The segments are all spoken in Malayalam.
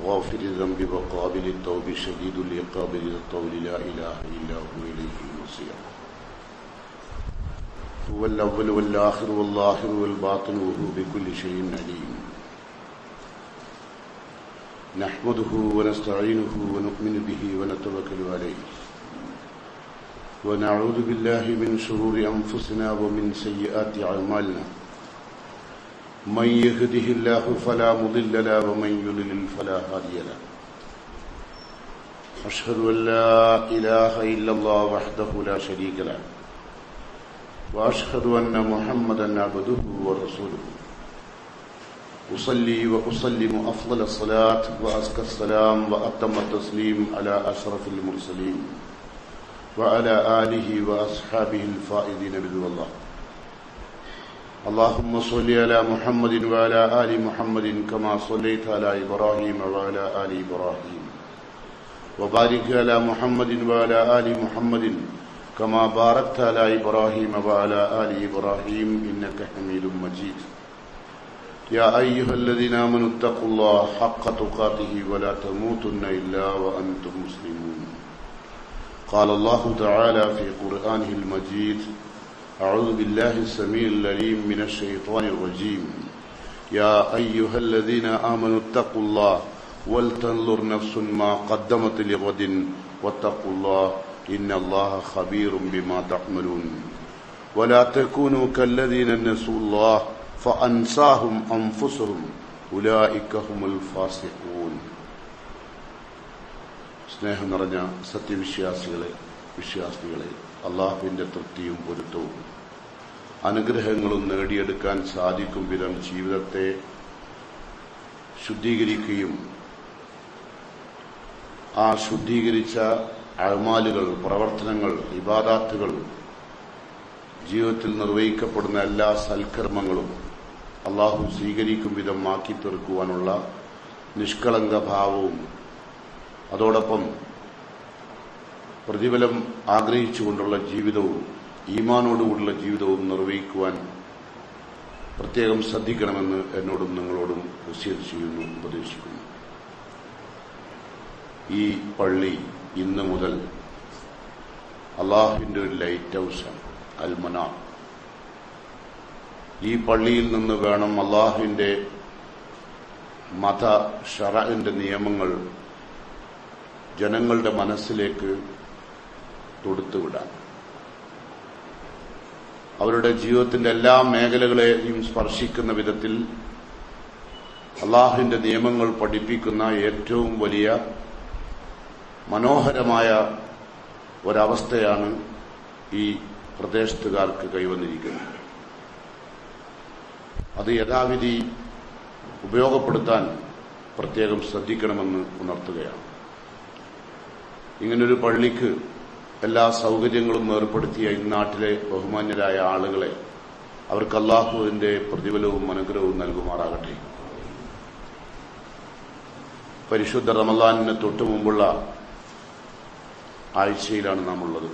غافر الذنب وقابل التوب شديد العقاب ذي الطول لا إله إلا هو إليه المصير. هو الأول والآخر والظاهر والباطن وهو بكل شيء عليم. نحمده ونستعينه ونؤمن به ونتوكل عليه ونعوذ بالله من شرور أنفسنا ومن سيئات أعمالنا. من يهده الله فلا مضل له ومن يضلل فلا هادي له. أشهد أن لا إله إلا الله وحده لا شريك له وأشهد أن محمدا عبده ورسوله. أصلي وأسلم أفضل الصلاة وأزكى السلام وأتم التسليم على أشرف المرسلين وعلى آله وأصحابه الفائزين برضا الله. اللهم صل على محمد وعلى آل محمد كما صليت على إبراهيم وعلى آل إبراهيم وبارك على محمد وعلى آل محمد كما باركت على إبراهيم وعلى آل إبراهيم إنك حميد مجيد. يا أيها الذين آمنوا اتقوا الله حق تقاته ولا تموتن إلا وأنتم مسلمون. قال الله تعالى في قرآنه المجيد: أعوذ بالله السميع العليم من الشيطان الرجيم. يا أيها الذين آمنوا اتقوا الله ولتنظر نفس ما قدمت لغد واتقوا الله إن الله خبير بما تعملون. ولا تكونوا كالذين نسوا الله فأنساهم أنفسهم أولئك هم الفاسقون. സ്നേഹം നിറഞ്ഞ വിശ്വാസികളെ അള്ളാഹുവിന്റെ തൃപ്തിയും പൊരുത്തവും അനുഗ്രഹങ്ങളും നേടിയെടുക്കാൻ സാധിക്കും വിധം ജീവിതത്തെ ശുദ്ധീകരിക്കുകയും ആ ശുദ്ധീകരിച്ച അഅ്മാലുകൾ, പ്രവർത്തനങ്ങൾ, ഇബാദാത്തുകൾ, ജീവിതത്തിൽ നിർവഹിക്കപ്പെടുന്ന എല്ലാ സൽക്കർമ്മങ്ങളും അള്ളാഹു സ്വീകരിക്കും വിധം ആക്കി തീർക്കുവാനുള്ള നിഷ്കളങ്ക ഭാവവും അതോടൊപ്പം പ്രതിഫലം ആഗ്രഹിച്ചുകൊണ്ടുള്ള ജീവിതവും ഈമാനോടുകൂടിയുള്ള ജീവിതവും നിർവഹിക്കുവാൻ പ്രത്യേകം ശ്രദ്ധിക്കണമെന്ന് എന്നോടും നിങ്ങളോടും വസിയത്ത് ചെയ്യുന്നു, ഉപദേശിക്കുന്നു. ഈ പള്ളി ഇന്ന് മുതൽ അള്ളാഹുവിന്റെ ഒരു ലൈറ്റ് ഹൗസാണ്, അൽ-മനാർ. ഈ പള്ളിയിൽ നിന്ന് വേണം അള്ളാഹുവിന്റെ മത ശറഇന്റെ നിയമങ്ങൾ ജനങ്ങളുടെ മനസ്സിലേക്ക് തൊടുത്തുവിടാൻ, അവരുടെ ജീവിതത്തിന്റെ എല്ലാ മേഖലകളെയും സ്പർശിക്കുന്ന വിധത്തിൽ അള്ളാഹുവിന്റെ നിയമങ്ങൾ പഠിപ്പിക്കുന്ന ഏറ്റവും വലിയ മനോഹരമായ ഒരവസ്ഥയാണ് ഈ പ്രദേശത്തുകാർക്ക് കൈവന്നിരിക്കുന്നത്. അത് യഥാവിധി ഉപയോഗപ്പെടുത്താൻ പ്രത്യേകം ശ്രദ്ധിക്കണമെന്ന് ഉണർത്തുകയാണ്. ഇങ്ങനൊരു പള്ളിക്ക് എല്ലാ സൗകര്യങ്ങളും ഏർപ്പെടുത്തിയ ഇന്നാട്ടിലെ ബഹുമാന്യരായ ആളുകളെ അവർക്ക് അള്ളാഹുവിന്റെ പ്രതിഫലവും അനുഗ്രഹവും നൽകുമാറാകട്ടെ. പരിശുദ്ധ റമളാനിന് തൊട്ടു മുമ്പുള്ള ആഴ്ചയിലാണ് നാം ഉള്ളത്.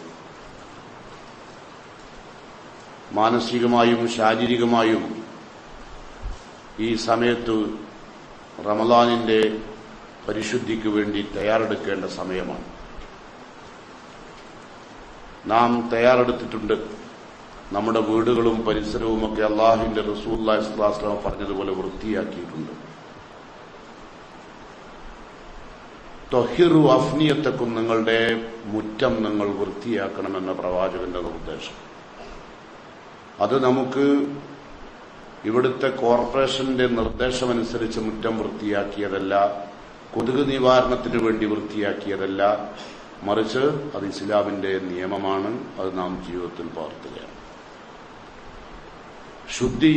മാനസികമായും ശാരീരികമായും ഈ സമയത്ത് റമളാനിന്റെ പരിശുദ്ധിക്ക് വേണ്ടി തയ്യാറെടുക്കേണ്ട സമയമാണ്. നാം തയ്യാറെടുത്തിട്ടുണ്ട്. നമ്മുടെ വീടുകളും പരിസരവുമൊക്കെ അള്ളാഹുവിന്റെ റസൂലുള്ളാഹി സ്വല്ലല്ലാഹു അലൈഹി വസല്ലം പറഞ്ഞതുപോലെ വൃത്തിയാക്കിയിട്ടുണ്ട്. ത്വഹിറു അഫ്നിയത്തക്കും, നിങ്ങളുടെ മുറ്റം നിങ്ങൾ വൃത്തിയാക്കണമെന്ന പ്രവാചകന്റെ നിർദ്ദേശം. അത് നമുക്ക് ഇവിടുത്തെ കോർപ്പറേഷന്റെ നിർദ്ദേശമനുസരിച്ച് മുറ്റം വൃത്തിയാക്കിയതല്ല, കൊതുക് നിവാരണത്തിന് വേണ്ടി വൃത്തിയാക്കിയതല്ല, മറിച്ച് അത് ഇസ്ലാമിന്റെ നിയമമാണ്. അത് നാം ജീവിതത്തിൽ പകർത്തുകയാണ്. ശുദ്ധി,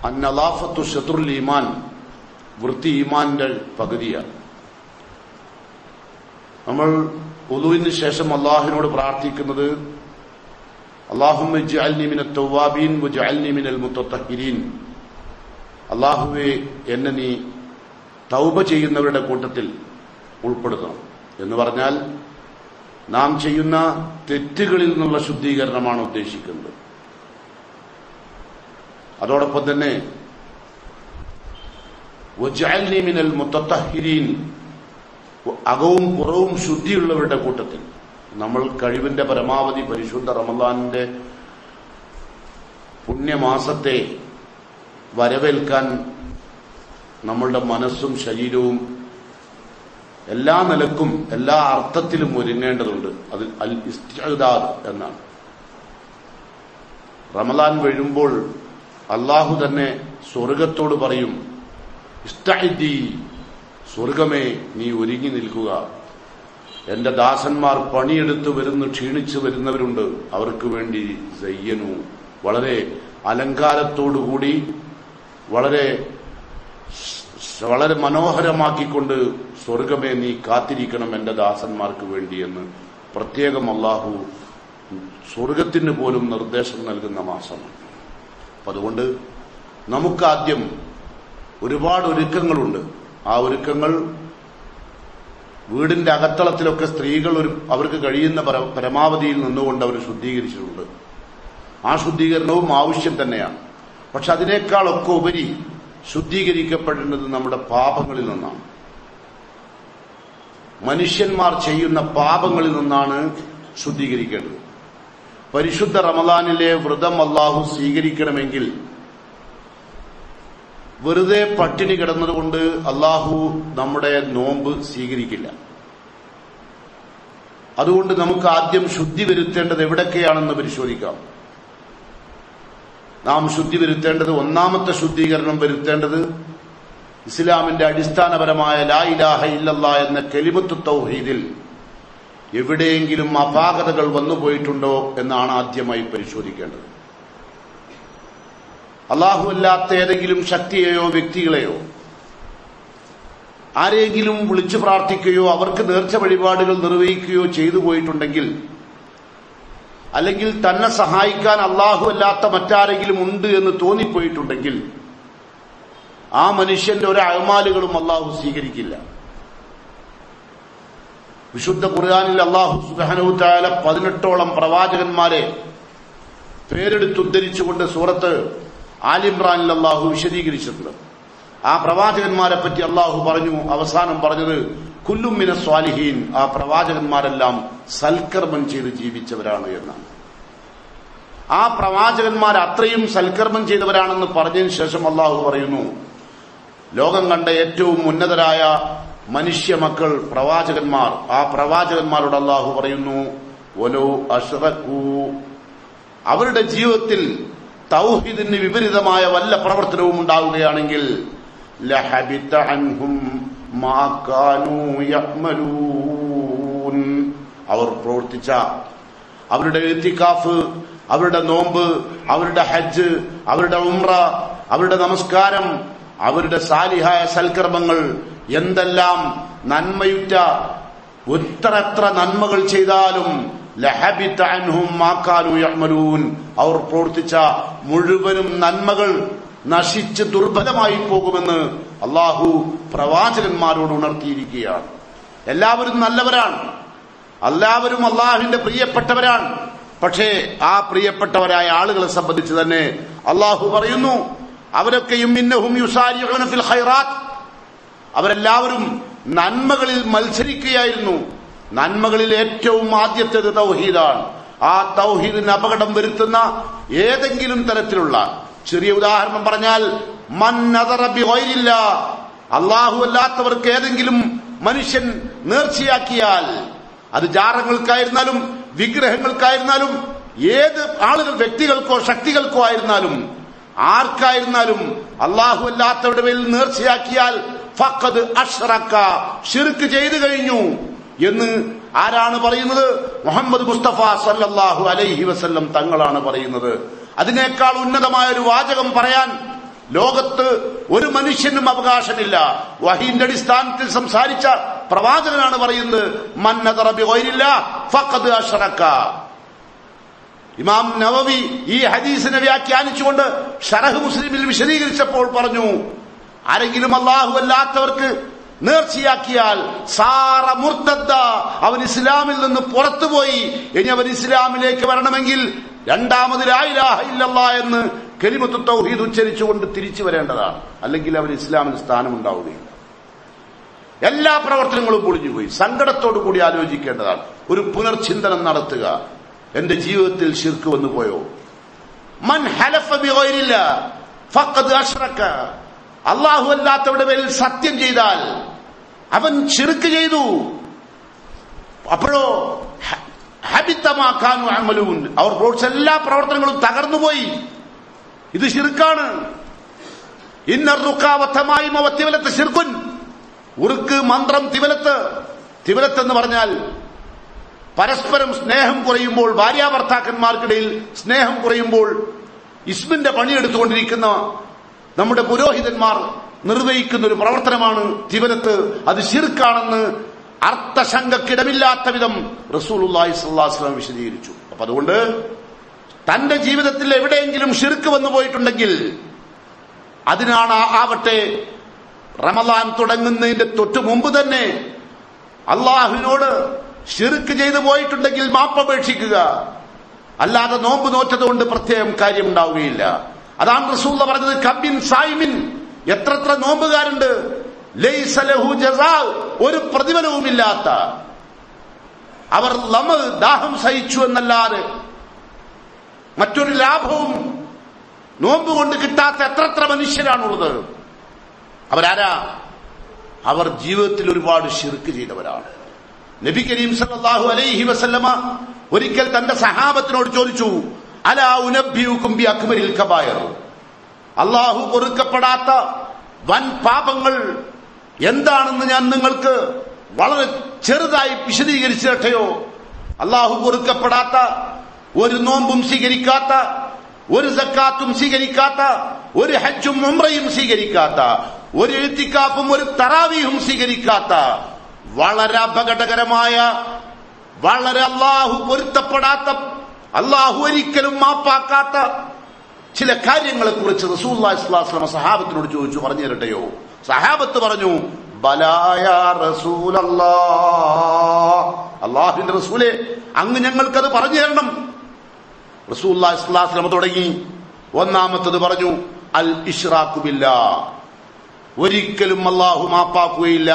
അന്നലാഫത്തു ശത്രുൽ ഈമാൻ, വൃത്തി ഈമാന്റെ പകുതിയാണ്. നമ്മൾ വുളൂഇന് ശേഷം അള്ളാഹുവിനോട് പ്രാർത്ഥിക്കുന്നത് അല്ലാഹുമ്മ ഇജ്അൽനി മിനത്ത് തവ്വാബീൻ വജ്അൽനി മിനൽ മുത്തത്തഹിരീൻ. അല്ലാഹുവേ, എന്നെ നീ തൗബ ചെയ്യുന്നവരുടെ കൂട്ടത്തിൽ ഉൾപ്പെടുത്തണം എന്ന് പറഞ്ഞാൽ നാം ചെയ്യുന്ന തെറ്റുകളിൽ നിന്നുള്ള ശുദ്ധീകരണമാണ് ഉദ്ദേശിക്കുന്നത്. അതോടൊപ്പം തന്നെ വജഅൽനി മിനൽ മുത്തത്തഹിരീൻ, അകവും പുറവും ശുദ്ധിയുള്ളവരുടെ കൂട്ടത്തിൽ. നമ്മൾ കഴിവിന്റെ പരമാവധി പരിശുദ്ധ റമദാനിന്റെ പുണ്യമാസത്തെ വരവേൽക്കാൻ നമ്മളുടെ മനസ്സും ശരീരവും എല്ലാ നിലക്കും എല്ലാ അർത്ഥത്തിലും ഒരുങ്ങേണ്ടതുണ്ട്. അത് അൽ ഇസ്തിഅദാദ് എന്നാണ്. റമദാൻ വീഴുമ്പോൾ അള്ളാഹു തന്നെ സ്വർഗത്തോട് പറയും, ഇസ്തഇദി, സ്വർഗമേ നീ ഒരുങ്ങി നിൽക്കുക. എന്റെ ദാസന്മാർ പണിയെടുത്ത് വരുന്നു, ക്ഷീണിച്ചു വരുന്നവരുണ്ട്, അവർക്ക് വേണ്ടി സയ്യനു, വളരെ അലങ്കാരത്തോടുകൂടി വളരെ വളരെ മനോഹരമാക്കിക്കൊണ്ട് സ്വർഗമേ നീ കാത്തിരിക്കണം എന്റെ ദാസന്മാർക്ക് വേണ്ടി എന്ന് പ്രത്യേകം അള്ളാഹു സ്വർഗത്തിന് പോലും നിർദ്ദേശം നൽകുന്ന മാസമാണ്. അപ്പം അതുകൊണ്ട് നമുക്കാദ്യം ഒരുപാട് ഒരുക്കങ്ങളുണ്ട്. ആ ഒരുക്കങ്ങൾ വീടിന്റെ അകത്തളത്തിലൊക്കെ സ്ത്രീകൾ അവർക്ക് കഴിയുന്ന പരമാവധിയിൽ നിന്നുകൊണ്ട് അവർ ശുദ്ധീകരിച്ചിട്ടുണ്ട്. ആ ശുദ്ധീകരണവും ആവശ്യം തന്നെയാണ്. പക്ഷെ അതിനേക്കാളൊക്കെ ഉപരി ശുദ്ധീകരിക്കപ്പെടേണ്ടത് നമ്മുടെ പാപങ്ങളിൽ നിന്നാണ്. മനുഷ്യന്മാർ ചെയ്യുന്ന പാപങ്ങളിൽ നിന്നാണ് ശുദ്ധീകരിക്കേണ്ടത്. പരിശുദ്ധ റമദാനിലെ വ്രതം അല്ലാഹു സ്വീകരിക്കണമെങ്കിൽ വെറുതെ പട്ടിണി കിടന്നതുകൊണ്ട് അല്ലാഹു നമ്മുടെ നോമ്പ് സ്വീകരിക്കില്ല. അതുകൊണ്ട് നമുക്ക് ആദ്യം ശുദ്ധി വരുത്തേണ്ടത് എവിടൊക്കെയാണെന്ന് പരിശോധിക്കാം. നാം ശുദ്ധി വരുത്തേണ്ടത്, ഒന്നാമത്തെ ശുദ്ധീകരണം വരുത്തേണ്ടത് ഇസ്ലാമിന്റെ അടിസ്ഥാനപരമായ ലാ ഇലാഹ ഇല്ലല്ലാഹ് എന്ന കലിമത്തു തൗഹീദിൽ എവിടെയെങ്കിലും അപാകതകൾ വന്നുപോയിട്ടുണ്ടോ എന്നാണ് ആദ്യമായി പരിശോധിക്കേണ്ടത്. അല്ലാഹു അല്ലാത്ത ഏതെങ്കിലും ശക്തിയെയോ വ്യക്തികളെയോ ആരെങ്കിലും വിളിച്ചു പ്രാർത്ഥിക്കുകയോ അവർക്ക് നേർച്ച വഴിപാടുകൾ നിർവഹിക്കുകയോ ചെയ്തു പോയിട്ടുണ്ടെങ്കിൽ, അല്ലെങ്കിൽ തന്നെ സഹായിക്കാൻ അല്ലാഹു അല്ലാത്ത മറ്റാരെങ്കിലും ഉണ്ട് എന്ന് തോന്നിപ്പോയിട്ടുണ്ടെങ്കിൽ ആ മനുഷ്യന്റെ ഒരു അഅ്മാലുകളും അല്ലാഹു സ്വീകരിക്കില്ല. വിശുദ്ധ ഖുർആനിൽ അല്ലാഹു സുബ്ഹാനഹു തആല 18ഓളം പ്രവാചകന്മാരെ പേരെടുത്തുദ്ധരിച്ചുകൊണ്ട് സൂറത്ത് ആലിമ്രാനിൽ അല്ലാഹു വിശദീകരിച്ചിട്ടുണ്ട്. ആ പ്രവാചകന്മാരെ പറ്റി അല്ലാഹു പറഞ്ഞു, അവസാനം പറഞ്ഞത് കുല്ലും മിനസ് സ്വാലിഹീൻ, ആ പ്രവാചകന്മാരെല്ലാം സൽക്കർമ്മം ചെയ്ത് ജീവിച്ചവരാണ് എന്നാണ്. ആ പ്രവാചകന്മാർ അത്രയും സൽക്കർമ്മം ചെയ്തവരാണെന്ന് പറഞ്ഞതിന് ശേഷം അല്ലാഹു പറയുന്നു, ലോകം കണ്ട ഏറ്റവും ഉന്നതരായ മനുഷ്യ മക്കൾ പ്രവാചകന്മാർ, ആ പ്രവാചകന്മാരോട് അല്ലാഹു പറയുന്നു, വലൗ അശ്റകൂ, അവരുടെ ജീവിതത്തിൽ തൗഹീദിന് വിപരീതമായ വല്ല പ്രവർത്തനവും ഉണ്ടാവുകയാണെങ്കിൽ ലഹബിത അൻഹും മാ കാനൂ യഅ്മലൂൻ, അവർ പ്രവർത്തിച്ച അവരുടെ ഇത്തികാഫ്, അവരുടെ നോമ്പ്, അവരുടെ ഹജ്ജ്, അവരുടെ ഉംറ, അവരുടെ നമസ്കാരം, അവരുടെ സാലിഹായ സൽക്കർമ്മങ്ങൾ, എന്തെല്ലാം നന്മയുറ്റ എത്ര നന്മകൾ ചെയ്താലും ലഹബിത അൻഹും മാ കാനൂ യഅ്മലൂൻ, അവർ പ്രവർത്തിച്ച മുഴുവനും നന്മകൾ നശിച്ച് ദുർബലമായി പോകുമെന്ന് അല്ലാഹു പ്രവാചകന്മാരോട് ഉണർത്തിയിരിക്കുകയാണ്. എല്ലാവരും നല്ലവരാണ്, എല്ലാവരും അല്ലാഹുവിന്റെ പ്രിയപ്പെട്ടവരാണ്. പക്ഷേ ആ പ്രിയപ്പെട്ടവരായ ആളുകളെ സംബന്ധിച്ച് തന്നെ അല്ലാഹു പറയുന്നു, അവരൊക്കെയും ഇന്നഹും യുസാരിഊന ഫിൽ ഖൈറാത്ത്, അവരെല്ലാവരും നന്മകളിൽ മത്സരിക്കുകയായിരുന്നു. നന്മകളിൽ ഏറ്റവും ആദ്യത്തേത് തൗഹീദാണ്. ആ തൗഹീദിന് അപകടം വരുത്തുന്ന ഏതെങ്കിലും തരത്തിലുള്ള, ചെറിയ ഉദാഹരണം പറഞ്ഞാൽ, മൻ നദറ ബിഗൈരില്ലാഹ്, അല്ലാഹു അല്ലാത്തവർക്ക് ഏതെങ്കിലും മനുഷ്യൻ നേർച്ചയാക്കിയാൽ, അത് ജാറങ്ങൾക്കായിരുന്നാലും വിഗ്രഹങ്ങൾക്കായിരുന്നാലും ഏത് ആളുകൾ, വ്യക്തികൾക്കോ ശക്തികൾക്കോ ആയിരുന്നാലും ആർക്കായിരുന്നാലും അല്ലാഹു അല്ലാത്തവരുടെ മേൽ നേർച്ചയാക്കിയാൽ ഫഖദ് അശ്റക, ശിർക്ക് ചെയ്തു കഴിഞ്ഞു എന്ന് ആരാണ് പറയുന്നത്? മുഹമ്മദ് മുസ്തഫ സല്ലല്ലാഹു അലൈഹി വസല്ലം തങ്ങളാണ് പറയുന്നത്. അതിനേക്കാൾ ഉന്നതമായ ഒരു വാചകം പറയാൻ ലോകത്ത് ഒരു മനുഷ്യനും അവകാശമില്ല. വഹീന്റെ അടിസ്ഥാനത്തിൽ സംസാരിച്ച പ്രവാചകനാണ് പറയുന്നത്, മൻ നദറ ബിഗൈരില്ലാഹ് ഫഖദ് അശ്റക. ഇമാം നവവി ഈ ഹദീസിനെ വ്യാഖ്യാനിച്ചുകൊണ്ട് ശറഹ് മുസ്ലിമിൽ വിശദീകരിച്ചപ്പോൾ പറഞ്ഞു, ആരെങ്കിലും അല്ലാഹു അല്ലാത്തവർക്ക് നേർച്ചയാക്കിയാൽ സാറ മുർത്തദ്ദ, അവൻ ഇസ്ലാമിൽ നിന്ന് പുറത്തുപോയി. ഇനി അവൻ ഇസ്ലാമിലേക്ക് വരണമെങ്കിൽ രണ്ടാമത് ലാ ഇലാഹ ഇല്ലല്ലാഹ് എന്ന് കലിമത്തു തൗഹീദ് ഉച്ചരിച്ചുകൊണ്ട് തിരിച്ചു വരേണ്ടതാണ്. അല്ലെങ്കിൽ അവന് ഇസ്ലാമിന് സ്ഥാനമുണ്ടാവുകയില്ല. എല്ലാ പ്രവർത്തനങ്ങളും പൊളിഞ്ഞുപോയി. സങ്കടത്തോടു കൂടി ആലോചിക്കേണ്ടതാണ്. ഒരു പുനർചിന്തനം നടത്തുക. എന്റെ ജീവിതത്തിൽ ശിർക്ക് വന്നു പോയോ? മൻ ഹലഫ ബിഗൈരില്ലാ ഫഖദ് അശ്റക. അല്ലാഹു അല്ലാത്തവരുടെ പേരിൽ സത്യം ചെയ്താൽ അവൻ ശിർക്ക് ചെയ്തു. അപ്പോഴോ ഹബിത മാ കാനൂ അമലൂൻ, അവർ പ്രവർത്തിച്ച എല്ലാ പ്രവർത്തനങ്ങളും തകർന്നുപോയി. ഇത് ശിർക്കാണ്. ഇന്ന റുഖാ വതമായിമ വതിവലത്ത് ശിർക്കുൻ. ഉറുക്ക്, മന്ത്രം, തിവലത്ത് എന്ന് പറഞ്ഞാൽ പരസ്പരം സ്നേഹം കുറയുമ്പോൾ, ഭാര്യാഭർത്താക്കന്മാർക്കിടയിൽ സ്നേഹം കുറയുമ്പോൾ ഇസ്മിന്റെ പണിയെടുത്തുകൊണ്ടിരിക്കുന്ന നമ്മുടെ പുരോഹിതന്മാർ നിർവഹിക്കുന്ന ഒരു പ്രവർത്തനമാണ് തിവലത്ത്. അത് ശിർക്കാണെന്ന് അർത്ഥശങ്കക്കിടമില്ലാത്ത വിധം റസൂലുള്ളാഹി സ്വല്ലല്ലാഹു അലൈഹി വസല്ലം വിശദീകരിച്ചു. അപ്പൊ അതുകൊണ്ട് തന്റെ ജീവിതത്തിൽ എവിടെയെങ്കിലും ശിർക്ക് വന്നു പോയിട്ടുണ്ടെങ്കിൽ അതിനാണ് ആവട്ടെ റമദാൻ തുടങ്ങുന്നതിന്റെ തൊട്ടു മുമ്പ് തന്നെ അള്ളാഹുവിനോട് ശിർക്ക് ചെയ്തു പോയിട്ടുണ്ടെങ്കിൽ മാപ്പപേക്ഷിക്കുക. അല്ലാതെ നോമ്പ് നോറ്റതുകൊണ്ട് പ്രത്യേകം കാര്യം ഉണ്ടാവുകയില്ല. അതാണ് റസൂൽ പറഞ്ഞത്, കബിൻ സായിമിൻ, എത്ര നോമ്പുകാരുണ്ട്, ലൈസ ലഹു ജസാ, ഒരു പ്രതിഫലവുമില്ലാത്ത, അവർ ദാഹം സഹിച്ചു എന്നല്ലാതെ മറ്റൊരു ലാഭവും നോമ്പ് കൊണ്ട് കിട്ടാത്ത എത്ര മനുഷ്യരാണുള്ളത്. അവരാരാ? അവർ ജീവിതത്തിൽ ഒരുപാട് ശിർക്ക് ചെയ്തവരാണ്. നബി കരീം സല്ലല്ലാഹു അലൈഹി വസല്ലമ ഒരിക്കൽ തന്റെ സഹാബത്തിനോട് ചോദിച്ചു, അലാ ഉനബ്ബിയുകും ബി അക്ബരിൽ കബായർ, അല്ലാഹു പൊറുക്കപ്പെടാത്ത വൻ പാപങ്ങൾ എന്താണെന്ന് ഞാൻ നിങ്ങൾക്ക് വളരെ ചെറുതായി വിശദീകരിച്ചിട്ടയോ? അല്ലാഹു പൊറുക്കപ്പെടാത്ത, ഒരു നോമ്പും സ്വീകരിക്കാത്ത, ഒരു സക്കാത്തും സ്വീകരിക്കാത്ത, ഒരു ഹജ്ജും ഉംറയും സ്വീകരിക്കാത്ത, ഒരു ഇഅ്തികാഫും ഒരു തറാവീഹും സ്വീകരിക്കാത്ത, വളരെ അപകടകരമായ, വളരെ അല്ലാഹു പൊരുത്തപ്പെടാത്ത, അല്ലാഹു ഒരിക്കലും മാപ്പാക്കാത്ത ചില കാര്യങ്ങളെ കുറിച്ച് റസൂലുള്ളാഹി സ്വല്ലല്ലാഹു അലൈഹി വസല്ലം സഹാബത്തിനോട് ചോദിച്ചു, പറഞ്ഞു തരട്ടെയോ? സഹാബത്ത് പറഞ്ഞു, ബലായ റസൂലല്ലാഹ്, അല്ലാഹുവിന്റെ റസൂലേ, അങ്ങ് ഞങ്ങൾക്കത് പറഞ്ഞു തരണം. റസൂലുള്ളാഹി സ്വല്ലല്ലാഹു അലൈഹി വസല്ലം തുടങ്ങി. ഒന്നാമത്തത് പറഞ്ഞു, അൽ ഇശ്റാഖു ബില്ലാഹ്, ഒരിക്കലും അല്ലാഹു മാപ്പാക്കുകയില്ല,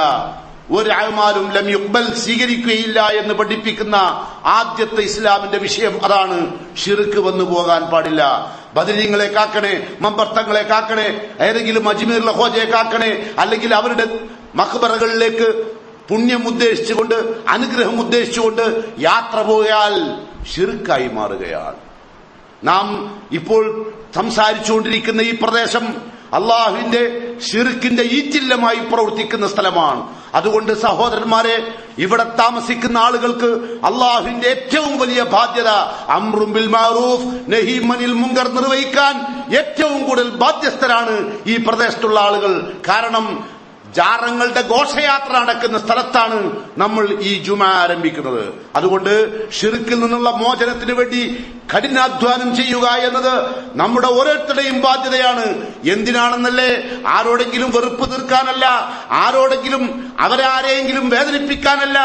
ഒരു അഅ്മാലും ലം യുഖ്ബൽ, സ്വീകരിക്കുകയില്ല എന്ന് പഠിപ്പിക്കുന്ന ആദ്യത്തെ ഇസ്ലാമിന്റെ വിഷയം അതാണ്. ശിർക്ക് വന്നു പോകാൻ പാടില്ല. ബദരീങ്ങളെ കാക്കണേ, മമ്പർത്തങ്ങളെ കാക്കണേ, ഏതെങ്കിലും അജ്മീറിലെ ഹോജയെ കാക്കണേ, അല്ലെങ്കിൽ അവരുടെ മഖ്ബറകളിലേക്ക് പുണ്യം ഉദ്ദേശിച്ചുകൊണ്ട്, അനുഗ്രഹം ഉദ്ദേശിച്ചുകൊണ്ട് യാത്ര പോയാൽ ശിർക്കായി മാറുകയാണ്. നാം ഇപ്പോൾ സംസാരിച്ചുകൊണ്ടിരിക്കുന്ന ഈ പ്രദേശം അള്ളാഹുവിന്റെ ശിർക്കിന്റെ ഈറ്റില്ലമായി പ്രവർത്തിക്കുന്ന സ്ഥലമാണ്. അതുകൊണ്ട് സഹോദരന്മാരെ, ഇവിടെ താമസിക്കുന്ന ആളുകൾക്ക് അള്ളാഹുവിന്റെ ഏറ്റവും വലിയ ബാധ്യത അംറും ബിൽ മഅറൂഫ് നഹീ അനിൽ മുൻകർ നിർവഹിക്കാൻ ഏറ്റവും കൂടുതൽ ബാധ്യസ്ഥരാണ് ഈ പ്രദേശത്തുള്ള ആളുകൾ. കാരണം ജാറങ്ങളുടെ ഘോഷയാത്ര നടക്കുന്ന സ്ഥലത്താണ് നമ്മൾ ഈ ജുമാ ആരംഭിക്കുന്നത്. അതുകൊണ്ട് ശിർക്കിൽ നിന്നുള്ള മോചനത്തിന് വേണ്ടി കഠിനാധ്വാനം ചെയ്യുക എന്നത് നമ്മുടെ ഓരോരുത്തരുടെയും ബാധ്യതയാണ്. എന്തിനാണെന്നല്ലേ? ആരോടെങ്കിലും വെറുപ്പ് തീർക്കാനല്ല, ആരോടെങ്കിലും അവരാരെയെങ്കിലും വേദനിപ്പിക്കാനല്ല.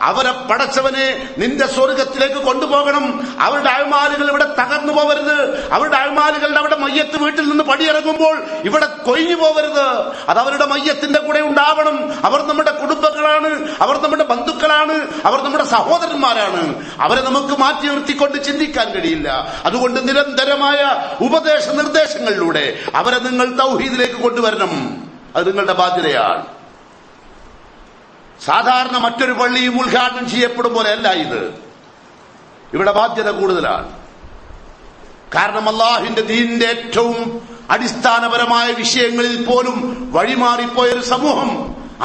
അവരെ പടച്ചവനെ നിന്റെ സ്വർഗത്തിലേക്ക് കൊണ്ടുപോകണം. അവരുടെ അയമാലുകൾ ഇവിടെ തകർന്നു പോവരുത്. അവരുടെ അയമാലുകളുടെ അവിടെ മയ്യത്ത് വീട്ടിൽ നിന്ന് പടിയിറങ്ങുമ്പോൾ ഇവിടെ കൊഴിഞ്ഞു പോവരുത്. അത് അവരുടെ മയ്യത്തിന്റെ കൂടെ ഉണ്ടാവണം. അവർ നമ്മുടെ കുടുംബങ്ങളാണ്, അവർ നമ്മുടെ ബന്ധുക്കളാണ്, അവർ നമ്മുടെ സഹോദരന്മാരാണ്. അവരെ നമുക്ക് മാറ്റി നിർത്തിക്കൊണ്ട് ചിന്തിക്കാൻ കഴിയില്ല. അതുകൊണ്ട് നിരന്തരമായ ഉപദേശ നിർദ്ദേശങ്ങളിലൂടെ അവരെ നിങ്ങൾ തൗഹീദിലേക്ക് കൊണ്ടുവരണം. അത് നിങ്ങളുടെ ബാധ്യതയാണ്. സാധാരണ മറ്റൊരു പള്ളിയും ഉദ്ഘാടനം ചെയ്യപ്പെടും പോലെയല്ല ഇത്. ഇവിടെ ബാധ്യത കൂടുതലാണ്. കാരണം അല്ലാഹുവിന്റെ ദീനിന്റെ ഏറ്റവും അടിസ്ഥാനപരമായ വിഷയങ്ങളിൽ പോലും വഴിമാറിപ്പോയൊരു സമൂഹം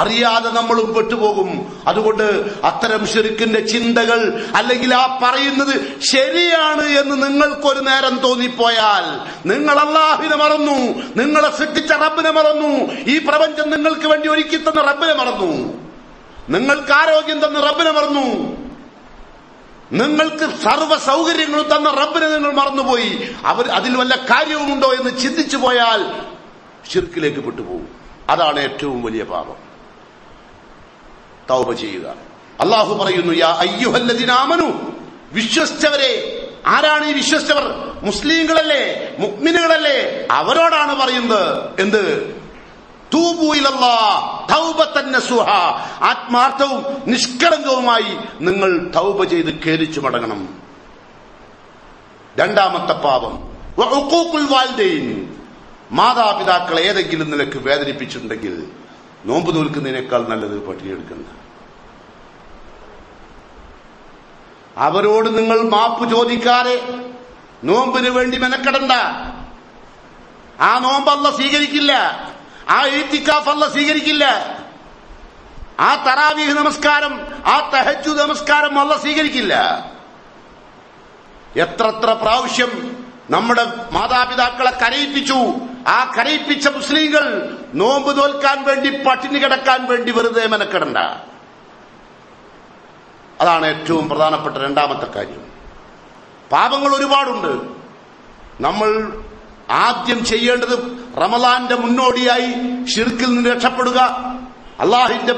അറിയാതെ നമ്മളും പെട്ടുപോകും. അതുകൊണ്ട് അത്തരം ശിർക്കിന്റെ ചിന്തകൾ, അല്ലെങ്കിൽ ആ പറയുന്നത് ശരിയാണ് എന്ന് നിങ്ങൾക്കൊരു നേരം തോന്നിപ്പോയാൽ നിങ്ങൾ അല്ലാഹുവിനെ മറന്നു, നിങ്ങളെ സൃഷ്ടിച്ച റബ്ബിനെ മറന്നു, ഈ പ്രപഞ്ചം നിങ്ങൾക്ക് വേണ്ടി ഒരുക്കി തന്ന റബ്ബിനെ മറന്നു, നിങ്ങൾക്ക് ആരോഗ്യം തന്ന റബ്ബിനെ മറന്നു, നിങ്ങൾക്ക് സർവ്വ സൗകര്യങ്ങളും തന്ന റബ്ബിനെ നിങ്ങൾ മറന്നുപോയി. അതിൽ വല്ല കാര്യവുമുണ്ടോ എന്ന് ചിന്തിച്ചു പോയാൽ ശിർക്കിലേക്ക് പെട്ടുപോകും. അതാണ് ഏറ്റവും വലിയ പാപം. തൗബ ചെയ്യുക. അല്ലാഹു പറയുന്നു, യാ അയ്യുഹല്ലദീന ആമനു, വിശ്വസിച്ചവരെ, ആരാണ് ഈ വിശ്വസിച്ചവർ? മുസ്ലിങ്ങളല്ലേ, മുഅ്മിനുകളല്ലേ? അവരോടാണ് പറയുന്നത് എന്ത്? തൂബൂ ഇലല്ലാഹ് തൗബത്തൻ നസൂഹ, ആത്മാർത്ഥവും നിഷ്കളങ്കവുമായി നിങ്ങൾ തൗബ ചെയ്ത് ഖേദിച്ചു മടങ്ങണം. രണ്ടാമത്തെ പാപം വഉഖൂഖുൽ വാലിദൈൻ, മാതാപിതാക്കളെ ഏതെങ്കിലും നിലക്ക് വേദനിപ്പിച്ചിട്ടുണ്ടെങ്കിൽ നോമ്പ് നോൽക്കുന്നതിനേക്കാൾ നല്ലത് പട്ടിണിയെടുക്കുന്നത്. അവരോട് നിങ്ങൾ മാപ്പ് ചോദിക്കാതെ നോമ്പിന് വേണ്ടി മെനക്കെടണ്ട. ആ നോമ്പ് അല്ലാഹ് സ്വീകരിക്കില്ല, ആ ഇഅ്തികാഫ് അല്ലാഹ് സ്വീകരിക്കില്ല, ആ തറാവീഹ് നമസ്കാരം, ആ തഹജ്ജുദ് നമസ്കാരം അല്ലാഹ് സ്വീകരിക്കില്ല. എത്ര പ്രാവശ്യം നമ്മുടെ മാതാപിതാക്കളെ കരയിപ്പിച്ചു. ആ കരയിപ്പിച്ച മുസ്ലിങ്ങൾ നോമ്പ് തോൽക്കാൻ വേണ്ടി, പട്ടിണി കിടക്കാൻ വേണ്ടി വെറുതെ മെനക്കെടണ്ട. അതാണ് ഏറ്റവും പ്രധാനപ്പെട്ട രണ്ടാമത്തെ കാര്യം. പാപങ്ങൾ ഒരുപാടുണ്ട്. നമ്മൾ ആദ്യം ചെയ്യേണ്ടത് റമളാന്റെ മുന്നോടിയായി ശിർക്കിൽ നിന്ന് രക്ഷപ്പെടുക. അള്ളാഹിന്റെ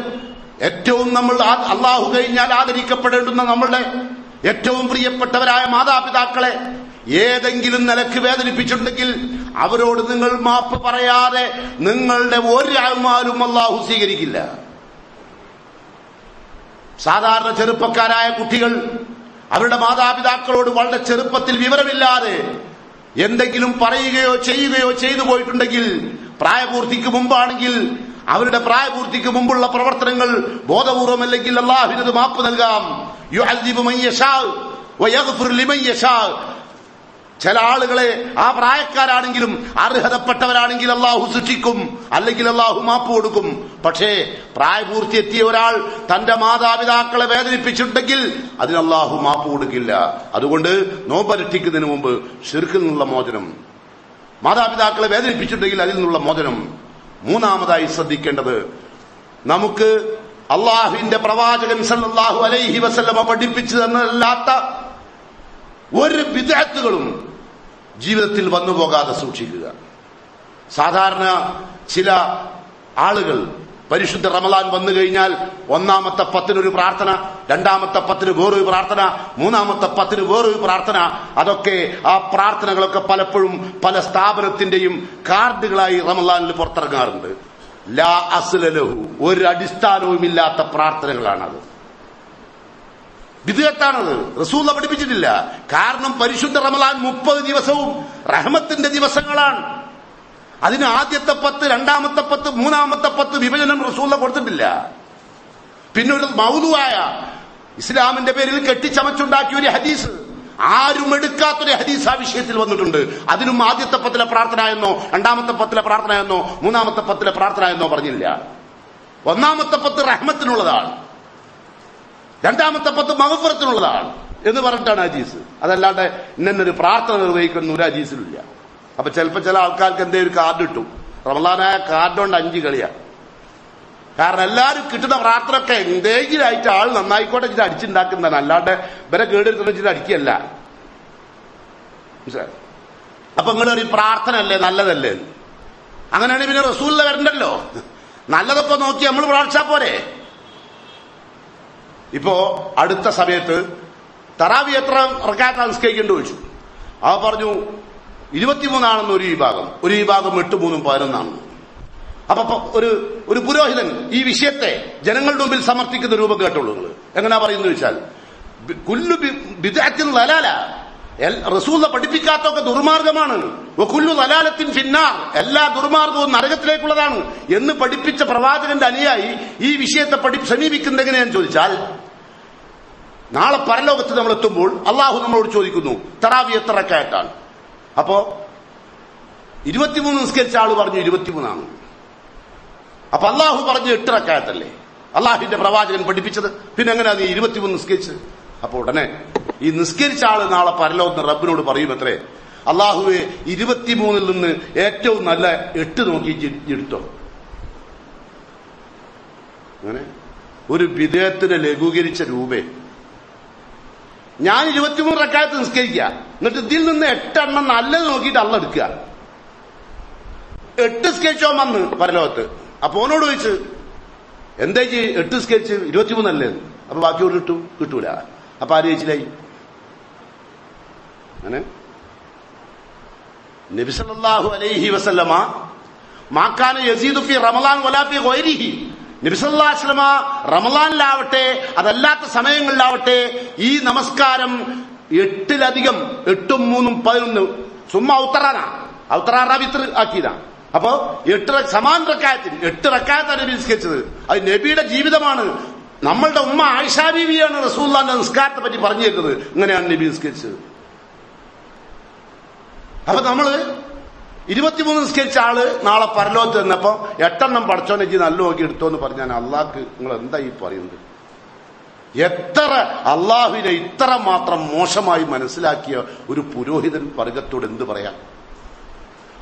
ഏറ്റവും നമ്മൾ അള്ളാഹു കഴിഞ്ഞാൽ ആദരിക്കപ്പെടേണ്ടുന്ന നമ്മളുടെ ഏറ്റവും പ്രിയപ്പെട്ടവരായ മാതാപിതാക്കളെ ഏതെങ്കിലും നിലക്ക് വേദനിപ്പിച്ചിട്ടുണ്ടെങ്കിൽ അവരോട് നിങ്ങൾ മാപ്പ് പറയാതെ നിങ്ങളുടെ ഒരു അഅ്മാലും അള്ളാഹു സ്വീകരിക്കില്ല. സാധാരണ ചെറുപ്പക്കാരായ കുട്ടികൾ അവരുടെ മാതാപിതാക്കളോട് വളരെ ചെറുപ്പത്തിൽ വിവരമില്ലാതെ എന്തെങ്കിലും പറയുകയോ ചെയ്യുകയോ ചെയ്തു പോയിട്ടുണ്ടെങ്കിൽ, പ്രായപൂർത്തിക്ക് മുമ്പാണെങ്കിൽ അവരുടെ പ്രായപൂർത്തിക്ക് മുമ്പുള്ള പ്രവർത്തനങ്ങൾ ബോധപൂർവമല്ലെങ്കിൽ അല്ലാഹുവിനത് മാപ്പ് നൽകാം. യുഅദ്ദിബു മൻ യശാ വയഗ്ഫിറു ലിമൻ യശാ. ചില ആളുകളെ ആ പ്രായക്കാരാണെങ്കിലും അർഹതപ്പെട്ടവരാണെങ്കിൽ അള്ളാഹു ശിക്ഷിക്കും, അല്ലെങ്കിൽ അള്ളാഹു മാപ്പ് കൊടുക്കും. പക്ഷേ പ്രായപൂർത്തിയെത്തിയ ഒരാൾ തന്റെ മാതാപിതാക്കളെ വേദനിപ്പിച്ചിട്ടുണ്ടെങ്കിൽ അതിന് അള്ളാഹു മാപ്പ് കൊടുക്കില്ല. അതുകൊണ്ട് നോമ്പനുഷ്ഠിക്കുന്നതിന് മുമ്പ് ശിർക്കിൽ നിന്നുള്ള മോചനം, മാതാപിതാക്കളെ വേദനിപ്പിച്ചിട്ടുണ്ടെങ്കിൽ അതിൽ നിന്നുള്ള മോചനം. മൂന്നാമതായി ശ്രദ്ധിക്കേണ്ടത്, നമുക്ക് അള്ളാഹുവിന്റെ പ്രവാചകൻ സല്ലല്ലാഹു അലൈഹി വസല്ലമ പഠിപ്പിച്ചു തന്നതല്ലാത്ത ഒരു ബിദ്അത്തുകളും ജീവിതത്തിൽ വന്നു പോകാതെ സൂക്ഷിക്കുക. സാധാരണ ചില ആളുകൾ പരിശുദ്ധ റമളാൻ വന്നു കഴിഞ്ഞാൽ ഒന്നാമത്തെ 10 പ്രാർത്ഥന, രണ്ടാമത്തെ 10 വേറൊരു പ്രാർത്ഥന, മൂന്നാമത്തെ 10 വേറൊരു പ്രാർത്ഥന. അതൊക്കെ ആ പ്രാർത്ഥനകളൊക്കെ പലപ്പോഴും പല സ്ഥാപനത്തിന്റെയും കാർഡുകളായി റമളാനിൽ പുറത്തിറങ്ങാറുണ്ട്. ലാ അസ്ല ലഹു, ഒരു അടിസ്ഥാനവുമില്ലാത്ത പ്രാർത്ഥനകളാണത്. വിദഗ്ധാണത്, റസൂൽ പഠിപ്പിച്ചിട്ടില്ല. കാരണം പരിശുദ്ധ റമളാൻ 30 ദിവസവും റഹ്മത്തിന്റെ ദിവസങ്ങളാണ്. അതിന് ആദ്യത്തെ 10, രണ്ടാമത്തെ 10, മൂന്നാമത്തെ 10 വിഭജനം റസൂൽ കൊടുത്തിട്ടില്ല. പിന്നെ ഒരു മൗദൂആയ ഇസ്ലാമിന്റെ പേരിൽ കെട്ടിച്ചമച്ചുണ്ടാക്കിയ ഒരു ഹദീസ്, ആരും എടുക്കാത്തൊരു ഹദീസ് ആ വിഷയത്തിൽ വന്നിട്ടുണ്ട്. അതിനും ആദ്യത്തെ 10 പ്രാർത്ഥന എന്നോ രണ്ടാമത്തെ 10 പ്രാർത്ഥന എന്നോ മൂന്നാമത്തെ 10 പ്രാർത്ഥന എന്നോ പറഞ്ഞില്ല. ഒന്നാമത്തെ 10 റഹ്മത്തിനുള്ളതാണ്, രണ്ടാമത്തെ 10 മഗ്ഫിറത്തിനുള്ളതാണ് എന്ന് പറഞ്ഞിട്ടാണ് ഹദീസ്. അതല്ലാണ്ട് ഇന്നൊരു പ്രാർത്ഥന നിർവഹിക്കുന്ന ഒരു ഹദീസിലില്ല. അപ്പൊ ചിലപ്പോൾ ചില ആൾക്കാർക്ക് എന്തേ ഒരു കാർഡ് കിട്ടും, റമളാനായ കാർഡ് കൊണ്ട് 5 കളിയാ. കാരണം എല്ലാവരും കിട്ടുന്ന പ്രാർത്ഥന ഒക്കെ എന്തെങ്കിലും ആയിട്ട് ആൾ നന്നായിക്കോട്ടെ വെച്ചിട്ട് അടിച്ചുണ്ടാക്കുന്നതാണ്, അല്ലാണ്ട് ഇവരെ കേടെടുത്ത് വെച്ചിട്ട് അടിക്കുകയല്ല. മനസ്സിലായി? അപ്പൊ നിങ്ങൾ ഈ പ്രാർത്ഥന അല്ലേ നല്ലതല്ലേ? അങ്ങനെയാണെങ്കിൽ പിന്നെ റസൂലിനെ വരണ്ടല്ലോ, നല്ലതൊക്കെ നോക്കി നമ്മൾ പ്രാർത്ഥിച്ചാ പോരെ. ഇപ്പോ അടുത്ത സമയത്ത് തറാവി എത്ര റക്അത്ത് നിസ്കരിക്കേണ്ടി ചോദിച്ചു. അവ പറഞ്ഞു 23 ഒരു വിഭാഗം, ഒരു വിഭാഗം 8, 3, 11. അപ്പൊ ഒരു പുരോഹിതൻ ഈ വിഷയത്തെ ജനങ്ങളുടെ മുമ്പിൽ സമർത്ഥിക്കുന്ന രൂപം കേട്ടുള്ളൂ. നിങ്ങൾ എങ്ങനെയാ പറയുന്നത് വെച്ചാൽ, കുല്ലു ബിദ്അത്തിൻ ദലാല, റസൂൽ പഠിപ്പിക്കാത്തൊക്കെ ദുർമാർഗമാണ്. കുല്ലു ദലാലത്തിൻ ഫിന്നാർ, എല്ലാ ദുർമാർഗവും നരകത്തിലേക്കുള്ളതാണ് എന്ന് പഠിപ്പിച്ച പ്രവാചകന്റെ അനുയായി ഈ വിഷയത്തെ സമീപിക്കുന്നത് എങ്ങനെയാന്ന് ചോദിച്ചാൽ, നാളെ പരലോകത്ത് നമ്മൾ എത്തുമ്പോൾ അള്ളാഹു നമ്മളോട് ചോദിക്കുന്നു തറാവി എത്ര റക്അത്താണ്. അപ്പോ 23 നിസ്കരിച്ച ആള് പറഞ്ഞു 23. അപ്പൊ അള്ളാഹു പറഞ്ഞു 8 റക്അത്തല്ലേ അള്ളാഹുവിന്റെ പ്രവാചകൻ പഠിപ്പിച്ചത്, പിന്നെ എങ്ങനെയാ നീ 23 നിസ്കരിച്ച്? അപ്പൊ ഉടനെ ഈ നിസ്കരിച്ച ആള് നാളെ പരലോകത്ത് റബ്ബിനോട് പറയും അത്രേ, അള്ളാഹുവെ 23 നിന്ന് ഏറ്റവും നല്ല 8 നോക്കി എടുത്തോ. അങ്ങനെ ഒരു ബിദ്അത്തിനെ ലഘൂകരിച്ച രൂപേ. ഞാൻ 23 റക്അത്ത് നിസ്കരിക്കുക, എന്നിട്ട് ഇതിൽ നിന്ന് 8 എണ്ണം നല്ലത് നോക്കിയിട്ട് അള്ള എടുക്കുക. 8 നിസ്കരിച്ചോ വന്ന് പരലോകത്ത്. അപ്പൊ ഓനോട് ചോദിച്ചു എന്താ 8 നിസ്കരിച്ച് 23 അല്ലേ? അപ്പൊ ബാക്കി ഒരു കിട്ടൂല. അപ്പൊ ആര് ജയിച്ചിലായി? അങ്ങനെ നബി സല്ലല്ലാഹു അലൈഹി വസല്ലമ മാക്കാന യസീദു ഫി റമളാൻ വലാ ഫി ഗൈരിഹി, നബി സല്ലല്ലാഹു അലൈഹി വസല്ലമ റമളാനിലാവട്ടെ അതല്ലാത്ത സമയങ്ങളിലാവട്ടെ ഈ നമസ്കാരം 8-ലധികം 8ഉം 3ഉം 11 സുമ്മ ഔത്തറാന വിത്ർ ആക്കിയതാ. അപ്പോ 8 സമാൻ റക്അത്തിൽ 8 റക്അത്താണ് നബി നിസ്കരിച്ചത്. അത് നബിയുടെ ജീവിതമാണ്. നമ്മളുടെ ഉമ്മ ആയിഷാ ബീവിയാണ് റസൂലുള്ളാഹിന്റെ നിസ്കാരത്തെ പറ്റി പറഞ്ഞു തരുന്നത്. ഇങ്ങനെയാണ് നബി നിസ്കരിച്ചത്. അപ്പൊ നമ്മള് 23 നിസ്കരിച്ച ആള് നാളെ പരലോകത്ത് ചെന്നപ്പോ 8 പടച്ചോനെ നല്ല നോക്കി എടുത്തോന്ന് പറഞ്ഞാൽ അള്ളാഹ്ക്ക് നിങ്ങൾ എന്താ ഈ പറയുന്നത്? എത്ര അള്ളാഹുവിനെ ഇത്ര മാത്രം മോശമായി മനസ്സിലാക്കിയ ഒരു പുരോഹിതൻ വർഗത്തോട് എന്ത് പറയാം?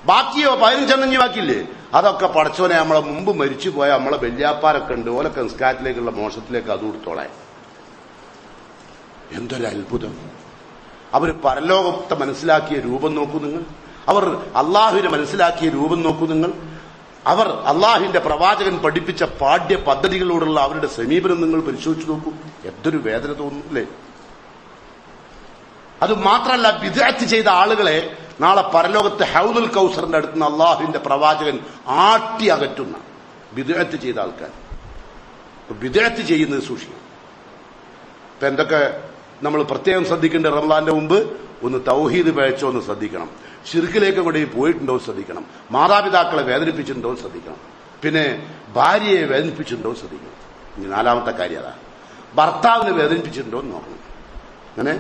ബാക്കിയോ 15 ബാക്കിയില്ലേ? അതൊക്കെ പടച്ചോനെ നമ്മളെ മുമ്പ് മരിച്ചു പോയ നമ്മളെ വല്യാപ്പാരൊക്കെ ഉണ്ട്, ഓലൊക്കെ നിസ്കാരത്തിലേക്കുള്ള മോശത്തിലേക്ക് അത് കൊടുത്തോളാൻ. എന്തൊരു അത്ഭുതം! അവർ പരലോകത്തെ മനസ്സിലാക്കിയ രൂപം നോക്കൂ നിങ്ങൾ. അവർ അള്ളാഹുവിനെ മനസ്സിലാക്കിയ രൂപം നോക്കൂ നിങ്ങൾ. അവർ അള്ളാഹുവിന്റെ പ്രവാചകൻ പഠിപ്പിച്ച പാഠ്യ പദ്ധതികളോടുള്ള അവരുടെ സമീപനം നിങ്ങൾ പരിശോധിച്ചു നോക്കൂ. എന്തൊരു വേദന തോന്നുന്നില്ലേ? അത് മാത്രമല്ല, ബിദ്അത്ത് ചെയ്ത ആളുകളെ നാളെ പരലോകത്ത് ഹൗദുൽ കൗസറിന്റെ അടുത്ത് നിന്ന് അള്ളാഹുവിന്റെ പ്രവാചകൻ ആട്ടി അകറ്റുന്ന ബിദ്അത്ത് ചെയ്ത ആൾക്കാർ. ബിദ്അത്ത് ചെയ്യുന്നത് സൂക്ഷിക്കണം. ഇപ്പൊ എന്തൊക്കെ നമ്മൾ പ്രത്യേകം ശ്രദ്ധിക്കേണ്ട? റമളാന്റെ മുമ്പ് ഒന്ന് തൗഹീദ് പേഴ്ചോ ഒന്ന് ശ്രദ്ധിക്കണം. ശിർക്കിലേക്ക് കൂടി പോയിട്ടുണ്ടോ ശ്രദ്ധിക്കണം. മാതാപിതാക്കളെ വേദനിപ്പിച്ചിട്ടുണ്ടോ ശ്രദ്ധിക്കണം. പിന്നെ ഭാര്യയെ വേദനിപ്പിച്ചിട്ടുണ്ടോ ശ്രദ്ധിക്കണം. ഇനി 4ാമത്തെ കാര്യം അതാ, ഭർത്താവിനെ വേദനിപ്പിച്ചിട്ടുണ്ടോ എന്ന് നോക്കണം. അങ്ങനെ